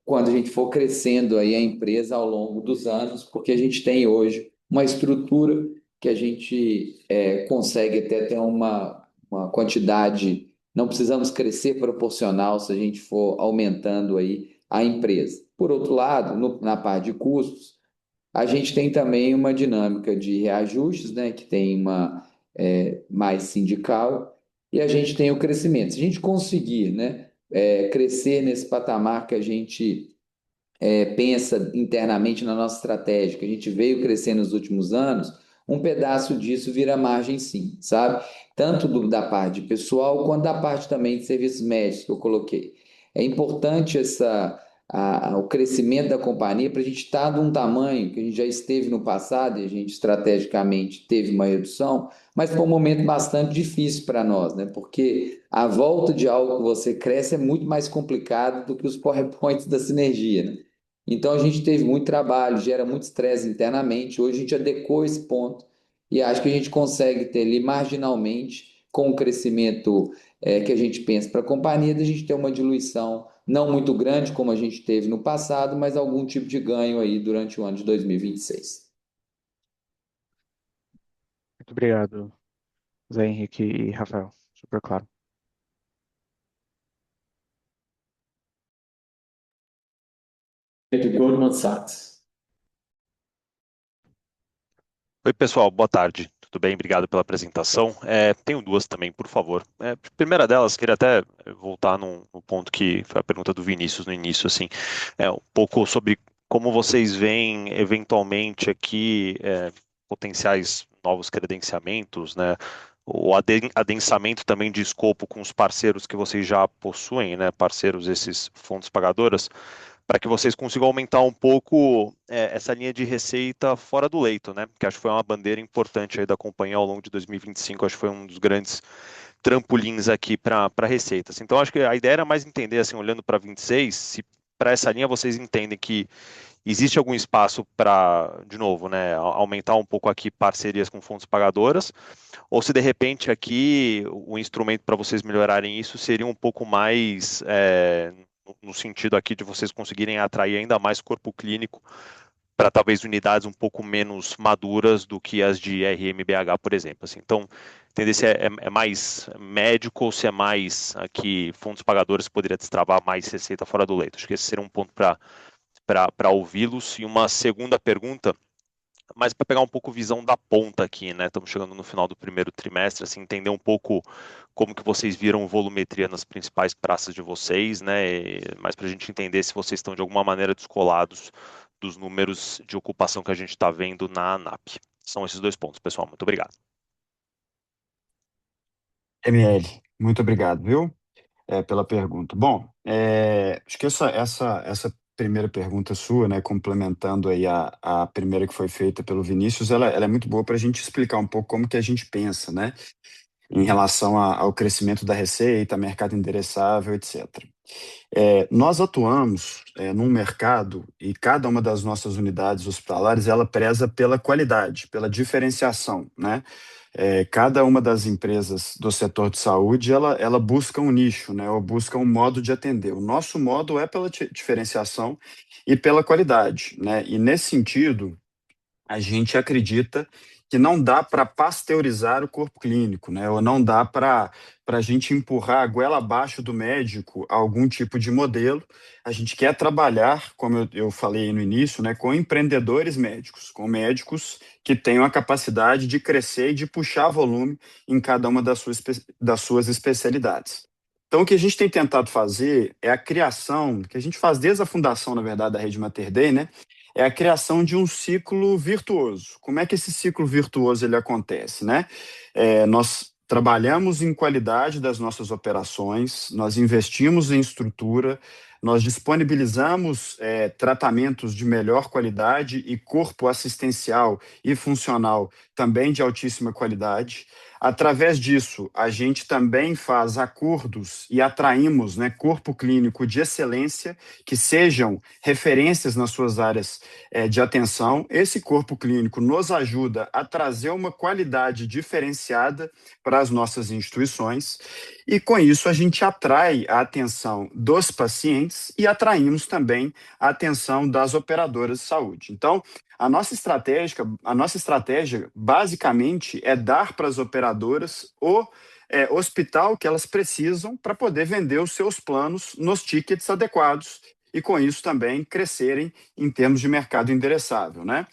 quando a gente for crescendo aí a empresa ao longo dos anos, porque a gente tem hoje uma estrutura que a gente consegue até ter uma quantidade, não precisamos crescer proporcional se a gente for aumentando aí a empresa. Por outro lado, na parte de custos, a gente tem também uma dinâmica de reajustes, né, que tem uma mais sindical, e a gente tem o crescimento. Se a gente conseguir, né, crescer nesse patamar que a gente pensa internamente na nossa estratégia, que a gente veio crescendo nos últimos anos, um pedaço disso vira margem sim, sabe? Tanto da parte pessoal quanto da parte também de serviços médicos que eu coloquei. É importante o crescimento da companhia para a gente estar num tamanho que a gente já esteve no passado e a gente estrategicamente teve uma redução, mas foi um momento bastante difícil para nós, né? Porque a volta de algo que você cresce é muito mais complicado do que os PowerPoints da sinergia, né? Então a gente teve muito trabalho, gera muito estresse internamente. Hoje a gente adequou esse ponto e acho que a gente consegue ter ali marginalmente, com o crescimento que a gente pensa para a companhia, da gente ter uma diluição não muito grande como a gente teve no passado, mas algum tipo de ganho aí durante o ano de 2026. Muito obrigado, Zé Henrique e Rafael. Super claro. De Goldman Sachs. Oi, pessoal, boa tarde. Tudo bem? Obrigado pela apresentação. Tenho duas também, por favor. A primeira delas, queria até voltar no ponto que foi a pergunta do Vinícius no início, assim, um pouco sobre como vocês veem, eventualmente, aqui, potenciais novos credenciamentos, né? O adensamento também de escopo com os parceiros que vocês já possuem, né? Parceiros, esses fundos pagadoras, para que vocês consigam aumentar um pouco essa linha de receita fora do leito, né? Que acho que foi uma bandeira importante aí da companhia ao longo de 2025, acho que foi um dos grandes trampolins aqui para receitas. Então, acho que a ideia era mais entender, assim, olhando para 26, se para essa linha vocês entendem que existe algum espaço para, de novo, né, aumentar um pouco aqui parcerias com fontes pagadoras, ou se de repente aqui o instrumento para vocês melhorarem isso seria um pouco mais no sentido aqui de vocês conseguirem atrair ainda mais corpo clínico para talvez unidades um pouco menos maduras do que as de RMBH, por exemplo. Assim. Então, entender se é mais médico ou se é mais aqui fundos pagadores que poderia destravar mais receita fora do leito. Acho que esse seria um ponto para ouvi-los. E uma segunda pergunta, mas para pegar um pouco visão da ponta aqui, né? Estamos chegando no final do primeiro trimestre, assim, entender um pouco como que vocês viram volumetria nas principais praças de vocês, né? Mas para a gente entender se vocês estão de alguma maneira descolados dos números de ocupação que a gente está vendo na ANAP. São esses dois pontos, pessoal. Muito obrigado. ML, muito obrigado, viu? Pela pergunta. Bom, acho que essa primeira pergunta sua, né, complementando aí a primeira que foi feita pelo Vinícius, ela é muito boa para a gente explicar um pouco como que a gente pensa, né, em relação ao crescimento da receita, mercado endereçável, etc. Nós atuamos num mercado e cada uma das nossas unidades hospitalares, ela preza pela qualidade, pela diferenciação, né? Cada uma das empresas do setor de saúde, ela busca um nicho, né? Ou busca um modo de atender. O nosso modo é pela diferenciação e pela qualidade, né? E nesse sentido, a gente acredita que não dá para pasteurizar o corpo clínico, né? Ou não dá para a gente empurrar a goela abaixo do médico algum tipo de modelo. A gente quer trabalhar, como eu falei no início, né, com empreendedores médicos, com médicos que tenham a capacidade de crescer e de puxar volume em cada uma das suas especialidades. Então, o que a gente tem tentado fazer é a criação, que a gente faz desde a fundação, na verdade, da Rede Mater Dei, né? É a criação de um ciclo virtuoso. Como é que esse ciclo virtuoso ele acontece, né? Nós trabalhamos em qualidade das nossas operações, nós investimos em estrutura, nós disponibilizamos tratamentos de melhor qualidade e corpo assistencial e funcional também de altíssima qualidade. Através disso, a gente também faz acordos e atraímos, né, corpo clínico de excelência que sejam referências nas suas áreas de atenção. Esse corpo clínico nos ajuda a trazer uma qualidade diferenciada para as nossas instituições e, com isso, a gente atrai a atenção dos pacientes e atraímos também a atenção das operadoras de saúde. Então, a nossa estratégia basicamente é dar para as operadoras o hospital que elas precisam para poder vender os seus planos nos tickets adequados e, com isso, também crescerem em termos de mercado endereçável, né?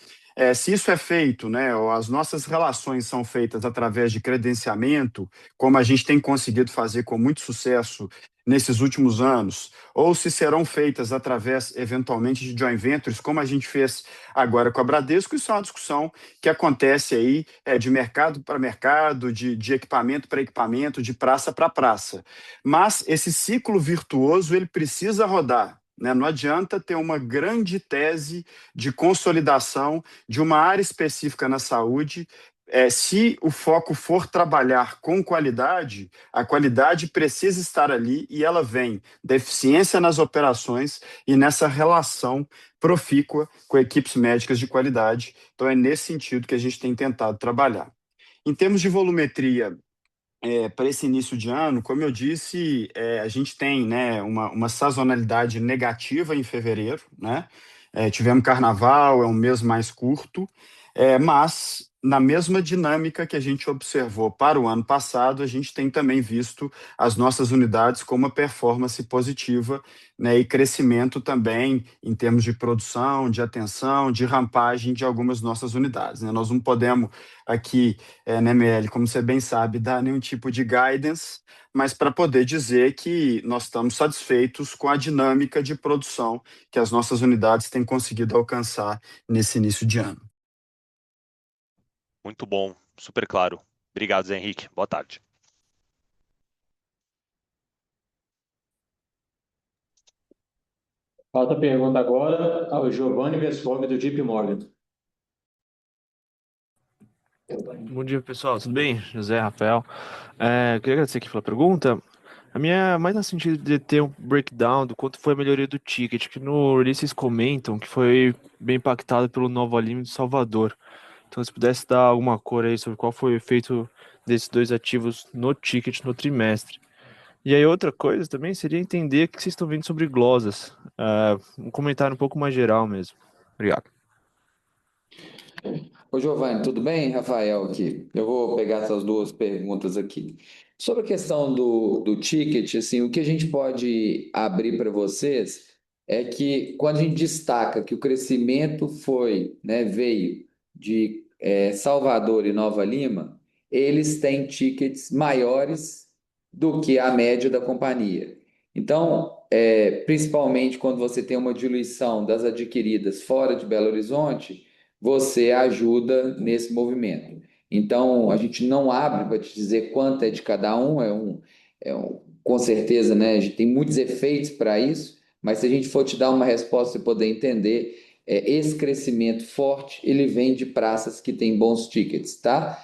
Se isso é feito, né, ou as nossas relações são feitas através de credenciamento, como a gente tem conseguido fazer com muito sucesso nesses últimos anos, ou se serão feitas através, eventualmente, de joint ventures, como a gente fez agora com a Bradesco, isso é uma discussão que acontece aí de mercado para mercado, de equipamento para equipamento, de praça para praça. Mas esse ciclo virtuoso, ele precisa rodar, né? Não adianta ter uma grande tese de consolidação de uma área específica na saúde. Se o foco for trabalhar com qualidade, a qualidade precisa estar ali e ela vem da eficiência nas operações e nessa relação profícua com equipes médicas de qualidade. Então, é nesse sentido que a gente tem tentado trabalhar. Em termos de volumetria, para esse início de ano, como eu disse, a gente tem, né, uma sazonalidade negativa em fevereiro, né? Tivemos carnaval, é um mês mais curto, mas na mesma dinâmica que a gente observou para o ano passado, a gente tem também visto as nossas unidades com uma performance positiva, né, e crescimento também em termos de produção, de atenção, de rampagem de algumas nossas unidades, né? Nós não podemos aqui, né, Meli, como você bem sabe, dar nenhum tipo de guidance, mas para poder dizer que nós estamos satisfeitos com a dinâmica de produção que as nossas unidades têm conseguido alcançar nesse início de ano. Muito bom, super claro. Obrigado, Zé Henrique. Boa tarde. Falta pergunta agora ao Giovanni Vescovi, do JP Morgan. Bom dia, pessoal. Tudo bem? José, Rafael. Queria agradecer aqui pela pergunta. A minha é mais no sentido de ter um breakdown do quanto foi a melhoria do ticket, que no release vocês comentam que foi bem impactado pelo Nova Lima de Salvador. Então, se pudesse dar alguma cor aí sobre qual foi o efeito desses dois ativos no ticket no trimestre. E aí, outra coisa também seria entender o que vocês estão vendo sobre glosas. Um comentário um pouco mais geral mesmo. Obrigado. Ô, Giovanni, tudo bem? Rafael aqui. Eu vou pegar essas duas perguntas aqui. Sobre a questão do ticket, assim, o que a gente pode abrir para vocês é que quando a gente destaca que o crescimento foi, né, veio de Salvador e Nova Lima, eles têm tickets maiores do que a média da companhia. Então, principalmente quando você tem uma diluição das adquiridas fora de Belo Horizonte, você ajuda nesse movimento. Então, a gente não abre para te dizer quanto é de cada um, com certeza, né? A gente tem muitos efeitos para isso, mas se a gente for te dar uma resposta e poder entender, esse crescimento forte, ele vem de praças que têm bons tickets, tá?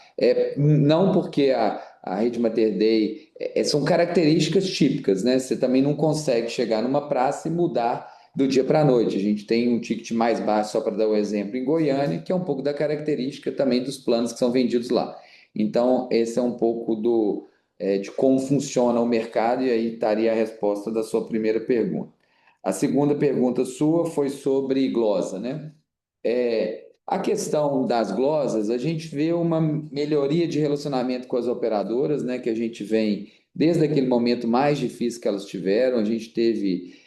Não porque a Rede Mater Dei, são características típicas, né? Você também não consegue chegar numa praça e mudar do dia para a noite. A gente tem um ticket mais baixo, só para dar um exemplo, em Goiânia, que é um pouco da característica também dos planos que são vendidos lá. Então, esse é um pouco de como funciona o mercado, e aí estaria a resposta da sua primeira pergunta. A segunda pergunta sua foi sobre glosa, né? A questão das glosas, a gente vê uma melhoria de relacionamento com as operadoras, né? Que a gente vem desde aquele momento mais difícil que elas tiveram, a gente teve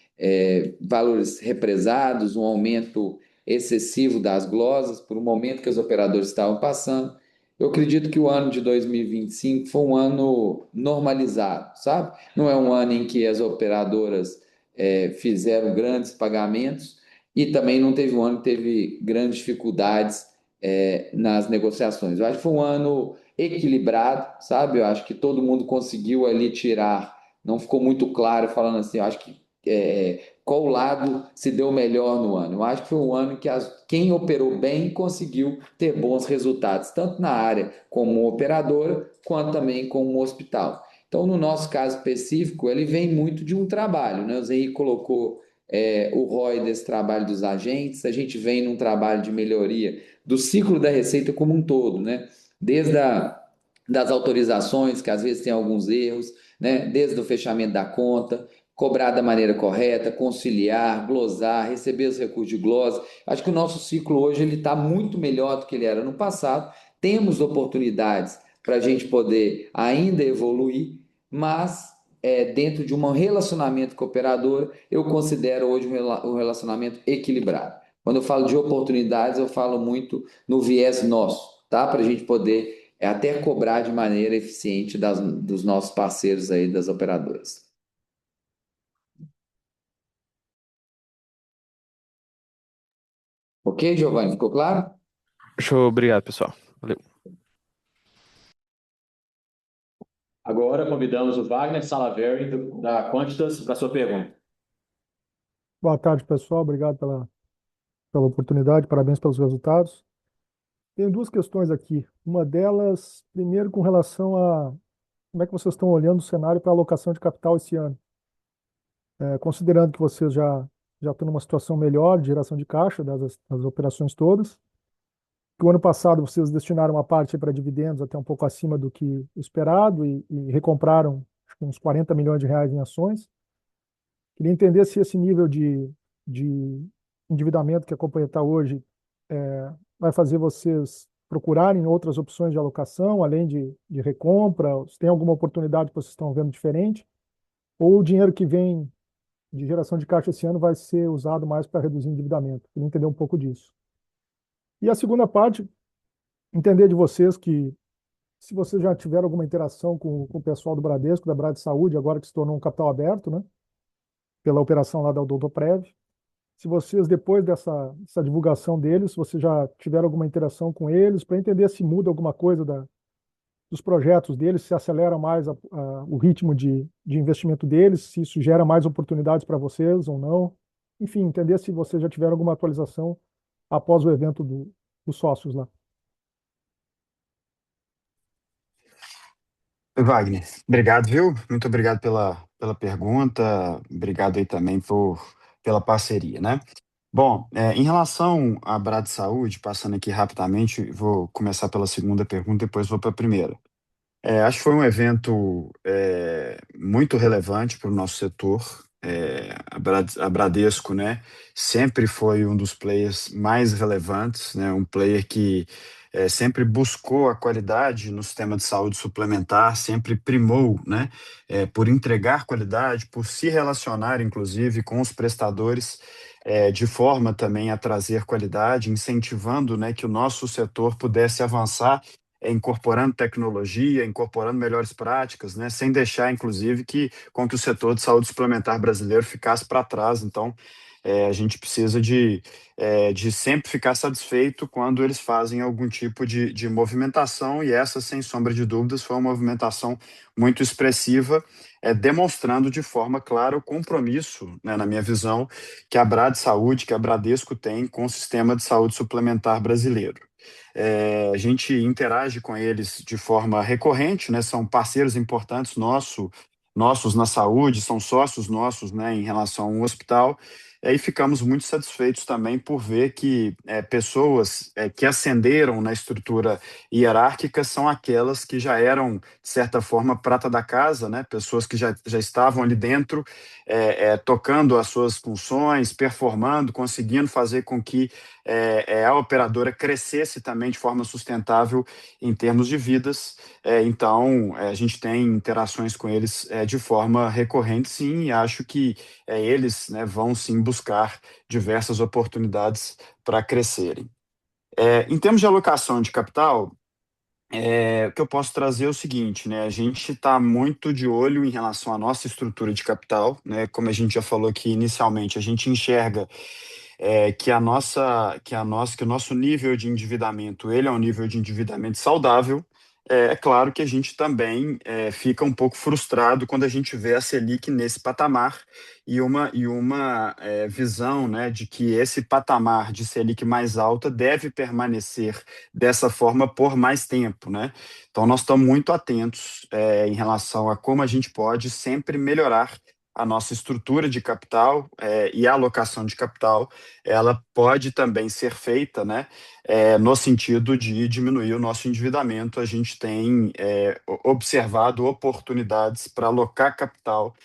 valores represados, um aumento excessivo das glosas por um momento que os operadores estavam passando. Eu acredito que o ano de 2025 foi um ano normalizado, sabe? Não é um ano em que as operadoras fizeram grandes pagamentos e também não teve um ano que teve grandes dificuldades nas negociações. Eu acho que foi um ano equilibrado, sabe? Eu acho que todo mundo conseguiu ali tirar, não ficou muito claro falando assim, eu acho que qual lado se deu melhor no ano. Eu acho que foi um ano que quem operou bem conseguiu ter bons resultados, tanto na área como operadora, quanto também como hospital. Então, no nosso caso específico, ele vem muito de um trabalho, né? O Zé Henrique colocou o ROI desse trabalho dos agentes, a gente vem num trabalho de melhoria do ciclo da receita como um todo, né? Desde das autorizações, que às vezes tem alguns erros, né? Desde o fechamento da conta, cobrar da maneira correta, conciliar, glosar, receber os recursos de glosa. Acho que o nosso ciclo hoje ele está muito melhor do que ele era no passado. Temos oportunidades para a gente poder ainda evoluir, mas dentro de um relacionamento com a operadora, eu considero hoje um relacionamento equilibrado. Quando eu falo de oportunidades, eu falo muito no viés nosso, tá? Para a gente poder até cobrar de maneira eficiente dos nossos parceiros aí, das operadoras. Ok, Giovanni? Ficou claro? Show, obrigado, pessoal. Valeu. Agora convidamos o Wagner Salaverry, da Quantitas, para a sua pergunta. Boa tarde, pessoal. Obrigado pela oportunidade, parabéns pelos resultados. Tenho duas questões aqui. Uma delas, primeiro, com relação a como é que vocês estão olhando o cenário para alocação de capital esse ano. Considerando que vocês já estão numa situação melhor de geração de caixa das operações todas, que o ano passado vocês destinaram uma parte para dividendos até um pouco acima do que esperado e recompraram acho que uns 40 milhões de reais em ações. Queria entender se esse nível de endividamento que a companhia está hoje vai fazer vocês procurarem outras opções de alocação, além de recompra, se tem alguma oportunidade que vocês estão vendo diferente, ou o dinheiro que vem de geração de caixa esse ano vai ser usado mais para reduzir endividamento. Queria entender um pouco disso. E a segunda parte, entender de vocês que se vocês já tiveram alguma interação com o pessoal do Bradesco, da Brad Saúde, agora que se tornou um capital aberto, né, pela operação lá da Odontoprev, se vocês, depois dessa divulgação deles, se vocês já tiveram alguma interação com eles, para entender se muda alguma coisa dos projetos deles, se acelera mais o ritmo de investimento deles, se isso gera mais oportunidades para vocês ou não. Enfim, entender se vocês já tiveram alguma atualização após o evento dos sócios lá. Wagner, obrigado, viu? Muito obrigado pela pergunta, obrigado aí também pela parceria, né? Bom, em relação à Brad Saúde, passando aqui rapidamente, vou começar pela segunda pergunta, depois vou para a primeira. Acho que foi um evento muito relevante para o nosso setor. A Bradesco, né, sempre foi um dos players mais relevantes, né, um player que sempre buscou a qualidade no sistema de saúde suplementar, sempre primou, né, por entregar qualidade, por se relacionar, inclusive, com os prestadores, de forma também a trazer qualidade, incentivando, né, que o nosso setor pudesse avançar incorporando tecnologia, incorporando melhores práticas, né, sem deixar, inclusive, com que o setor de saúde suplementar brasileiro ficasse para trás. Então, a gente precisa de sempre ficar satisfeito quando eles fazem algum tipo de movimentação, e essa, sem sombra de dúvidas, foi uma movimentação muito expressiva, demonstrando de forma clara o compromisso, né, na minha visão, que a Brad Saúde, que a Bradesco tem com o sistema de saúde suplementar brasileiro. A gente interage com eles de forma recorrente, né? São parceiros importantes nossos na saúde, são sócios nossos, né, em relação a um hospital. E ficamos muito satisfeitos também por ver que pessoas que ascenderam na estrutura hierárquica são aquelas que já eram, de certa forma, prata da casa, né? Pessoas que já estavam ali dentro, tocando as suas funções, performando, conseguindo fazer com que a operadora crescesse também de forma sustentável em termos de vidas. Então, a gente tem interações com eles de forma recorrente, sim, e acho que eles, né, vão sim buscar diversas oportunidades para crescerem. Em termos de alocação de capital, o que eu posso trazer é o seguinte, né? A gente está muito de olho em relação à nossa estrutura de capital, né? Como a gente já falou aqui inicialmente, a gente enxerga que o nosso nível de endividamento, ele é um nível de endividamento saudável, É claro que a gente também fica um pouco frustrado quando a gente vê a Selic nesse patamar e uma visão, né, de que esse patamar de Selic mais alta deve permanecer dessa forma por mais tempo, né? Então, nós estamos muito atentos em relação a como a gente pode sempre melhorar a nossa estrutura de capital e a alocação de capital. Ela pode também ser feita, né, no sentido de diminuir o nosso endividamento. A gente tem observado oportunidades para alocar capital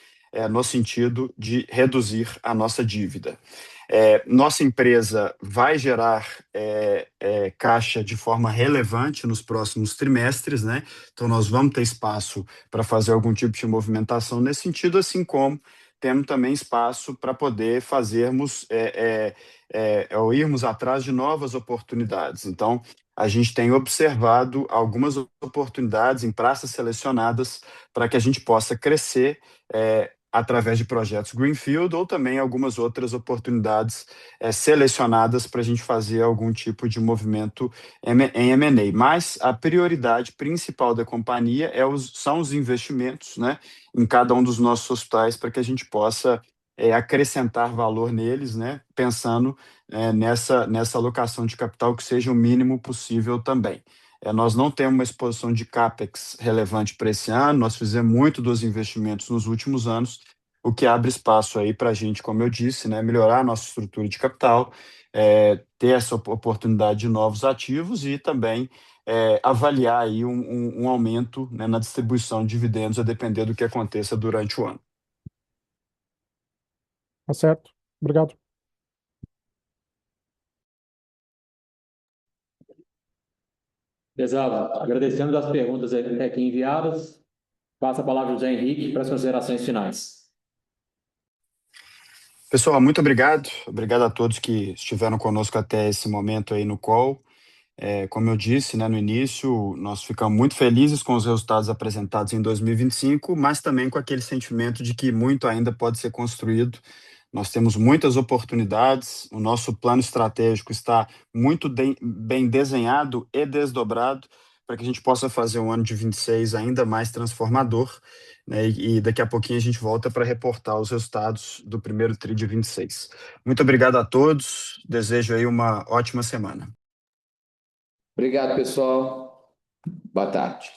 no sentido de reduzir a nossa dívida. Nossa empresa vai gerar caixa de forma relevante nos próximos trimestres, né? Então, nós vamos ter espaço para fazer algum tipo de movimentação nesse sentido, assim como temos também espaço para poder fazermos ou irmos atrás de novas oportunidades. Então, a gente tem observado algumas oportunidades em praças selecionadas para que a gente possa crescer através de projetos Greenfield ou também algumas outras oportunidades selecionadas para a gente fazer algum tipo de movimento em M&A. Mas a prioridade principal da companhia são os investimentos, né, em cada um dos nossos hospitais para que a gente possa acrescentar valor neles, né, pensando nessa alocação de capital que seja o mínimo possível também. Nós não temos uma exposição de CAPEX relevante para esse ano, nós fizemos muito dos investimentos nos últimos anos, o que abre espaço aí para a gente, como eu disse, né, melhorar a nossa estrutura de capital, ter essa oportunidade de novos ativos e também avaliar aí um aumento, né, na distribuição de dividendos, a depender do que aconteça durante o ano. Tá certo. Obrigado. Pesado, agradecendo as perguntas aqui enviadas, passa a palavra ao José Henrique para as considerações finais. Pessoal, muito obrigado. Obrigado a todos que estiveram conosco até esse momento aí no call. Como eu disse, né, no início, nós ficamos muito felizes com os resultados apresentados em 2025, mas também com aquele sentimento de que muito ainda pode ser construído. Nós temos muitas oportunidades, o nosso plano estratégico está muito bem desenhado e desdobrado para que a gente possa fazer um ano de 26 ainda mais transformador, né, e daqui a pouquinho a gente volta para reportar os resultados do primeiro tri de 26. Muito obrigado a todos, desejo aí uma ótima semana. Obrigado, pessoal. Boa tarde.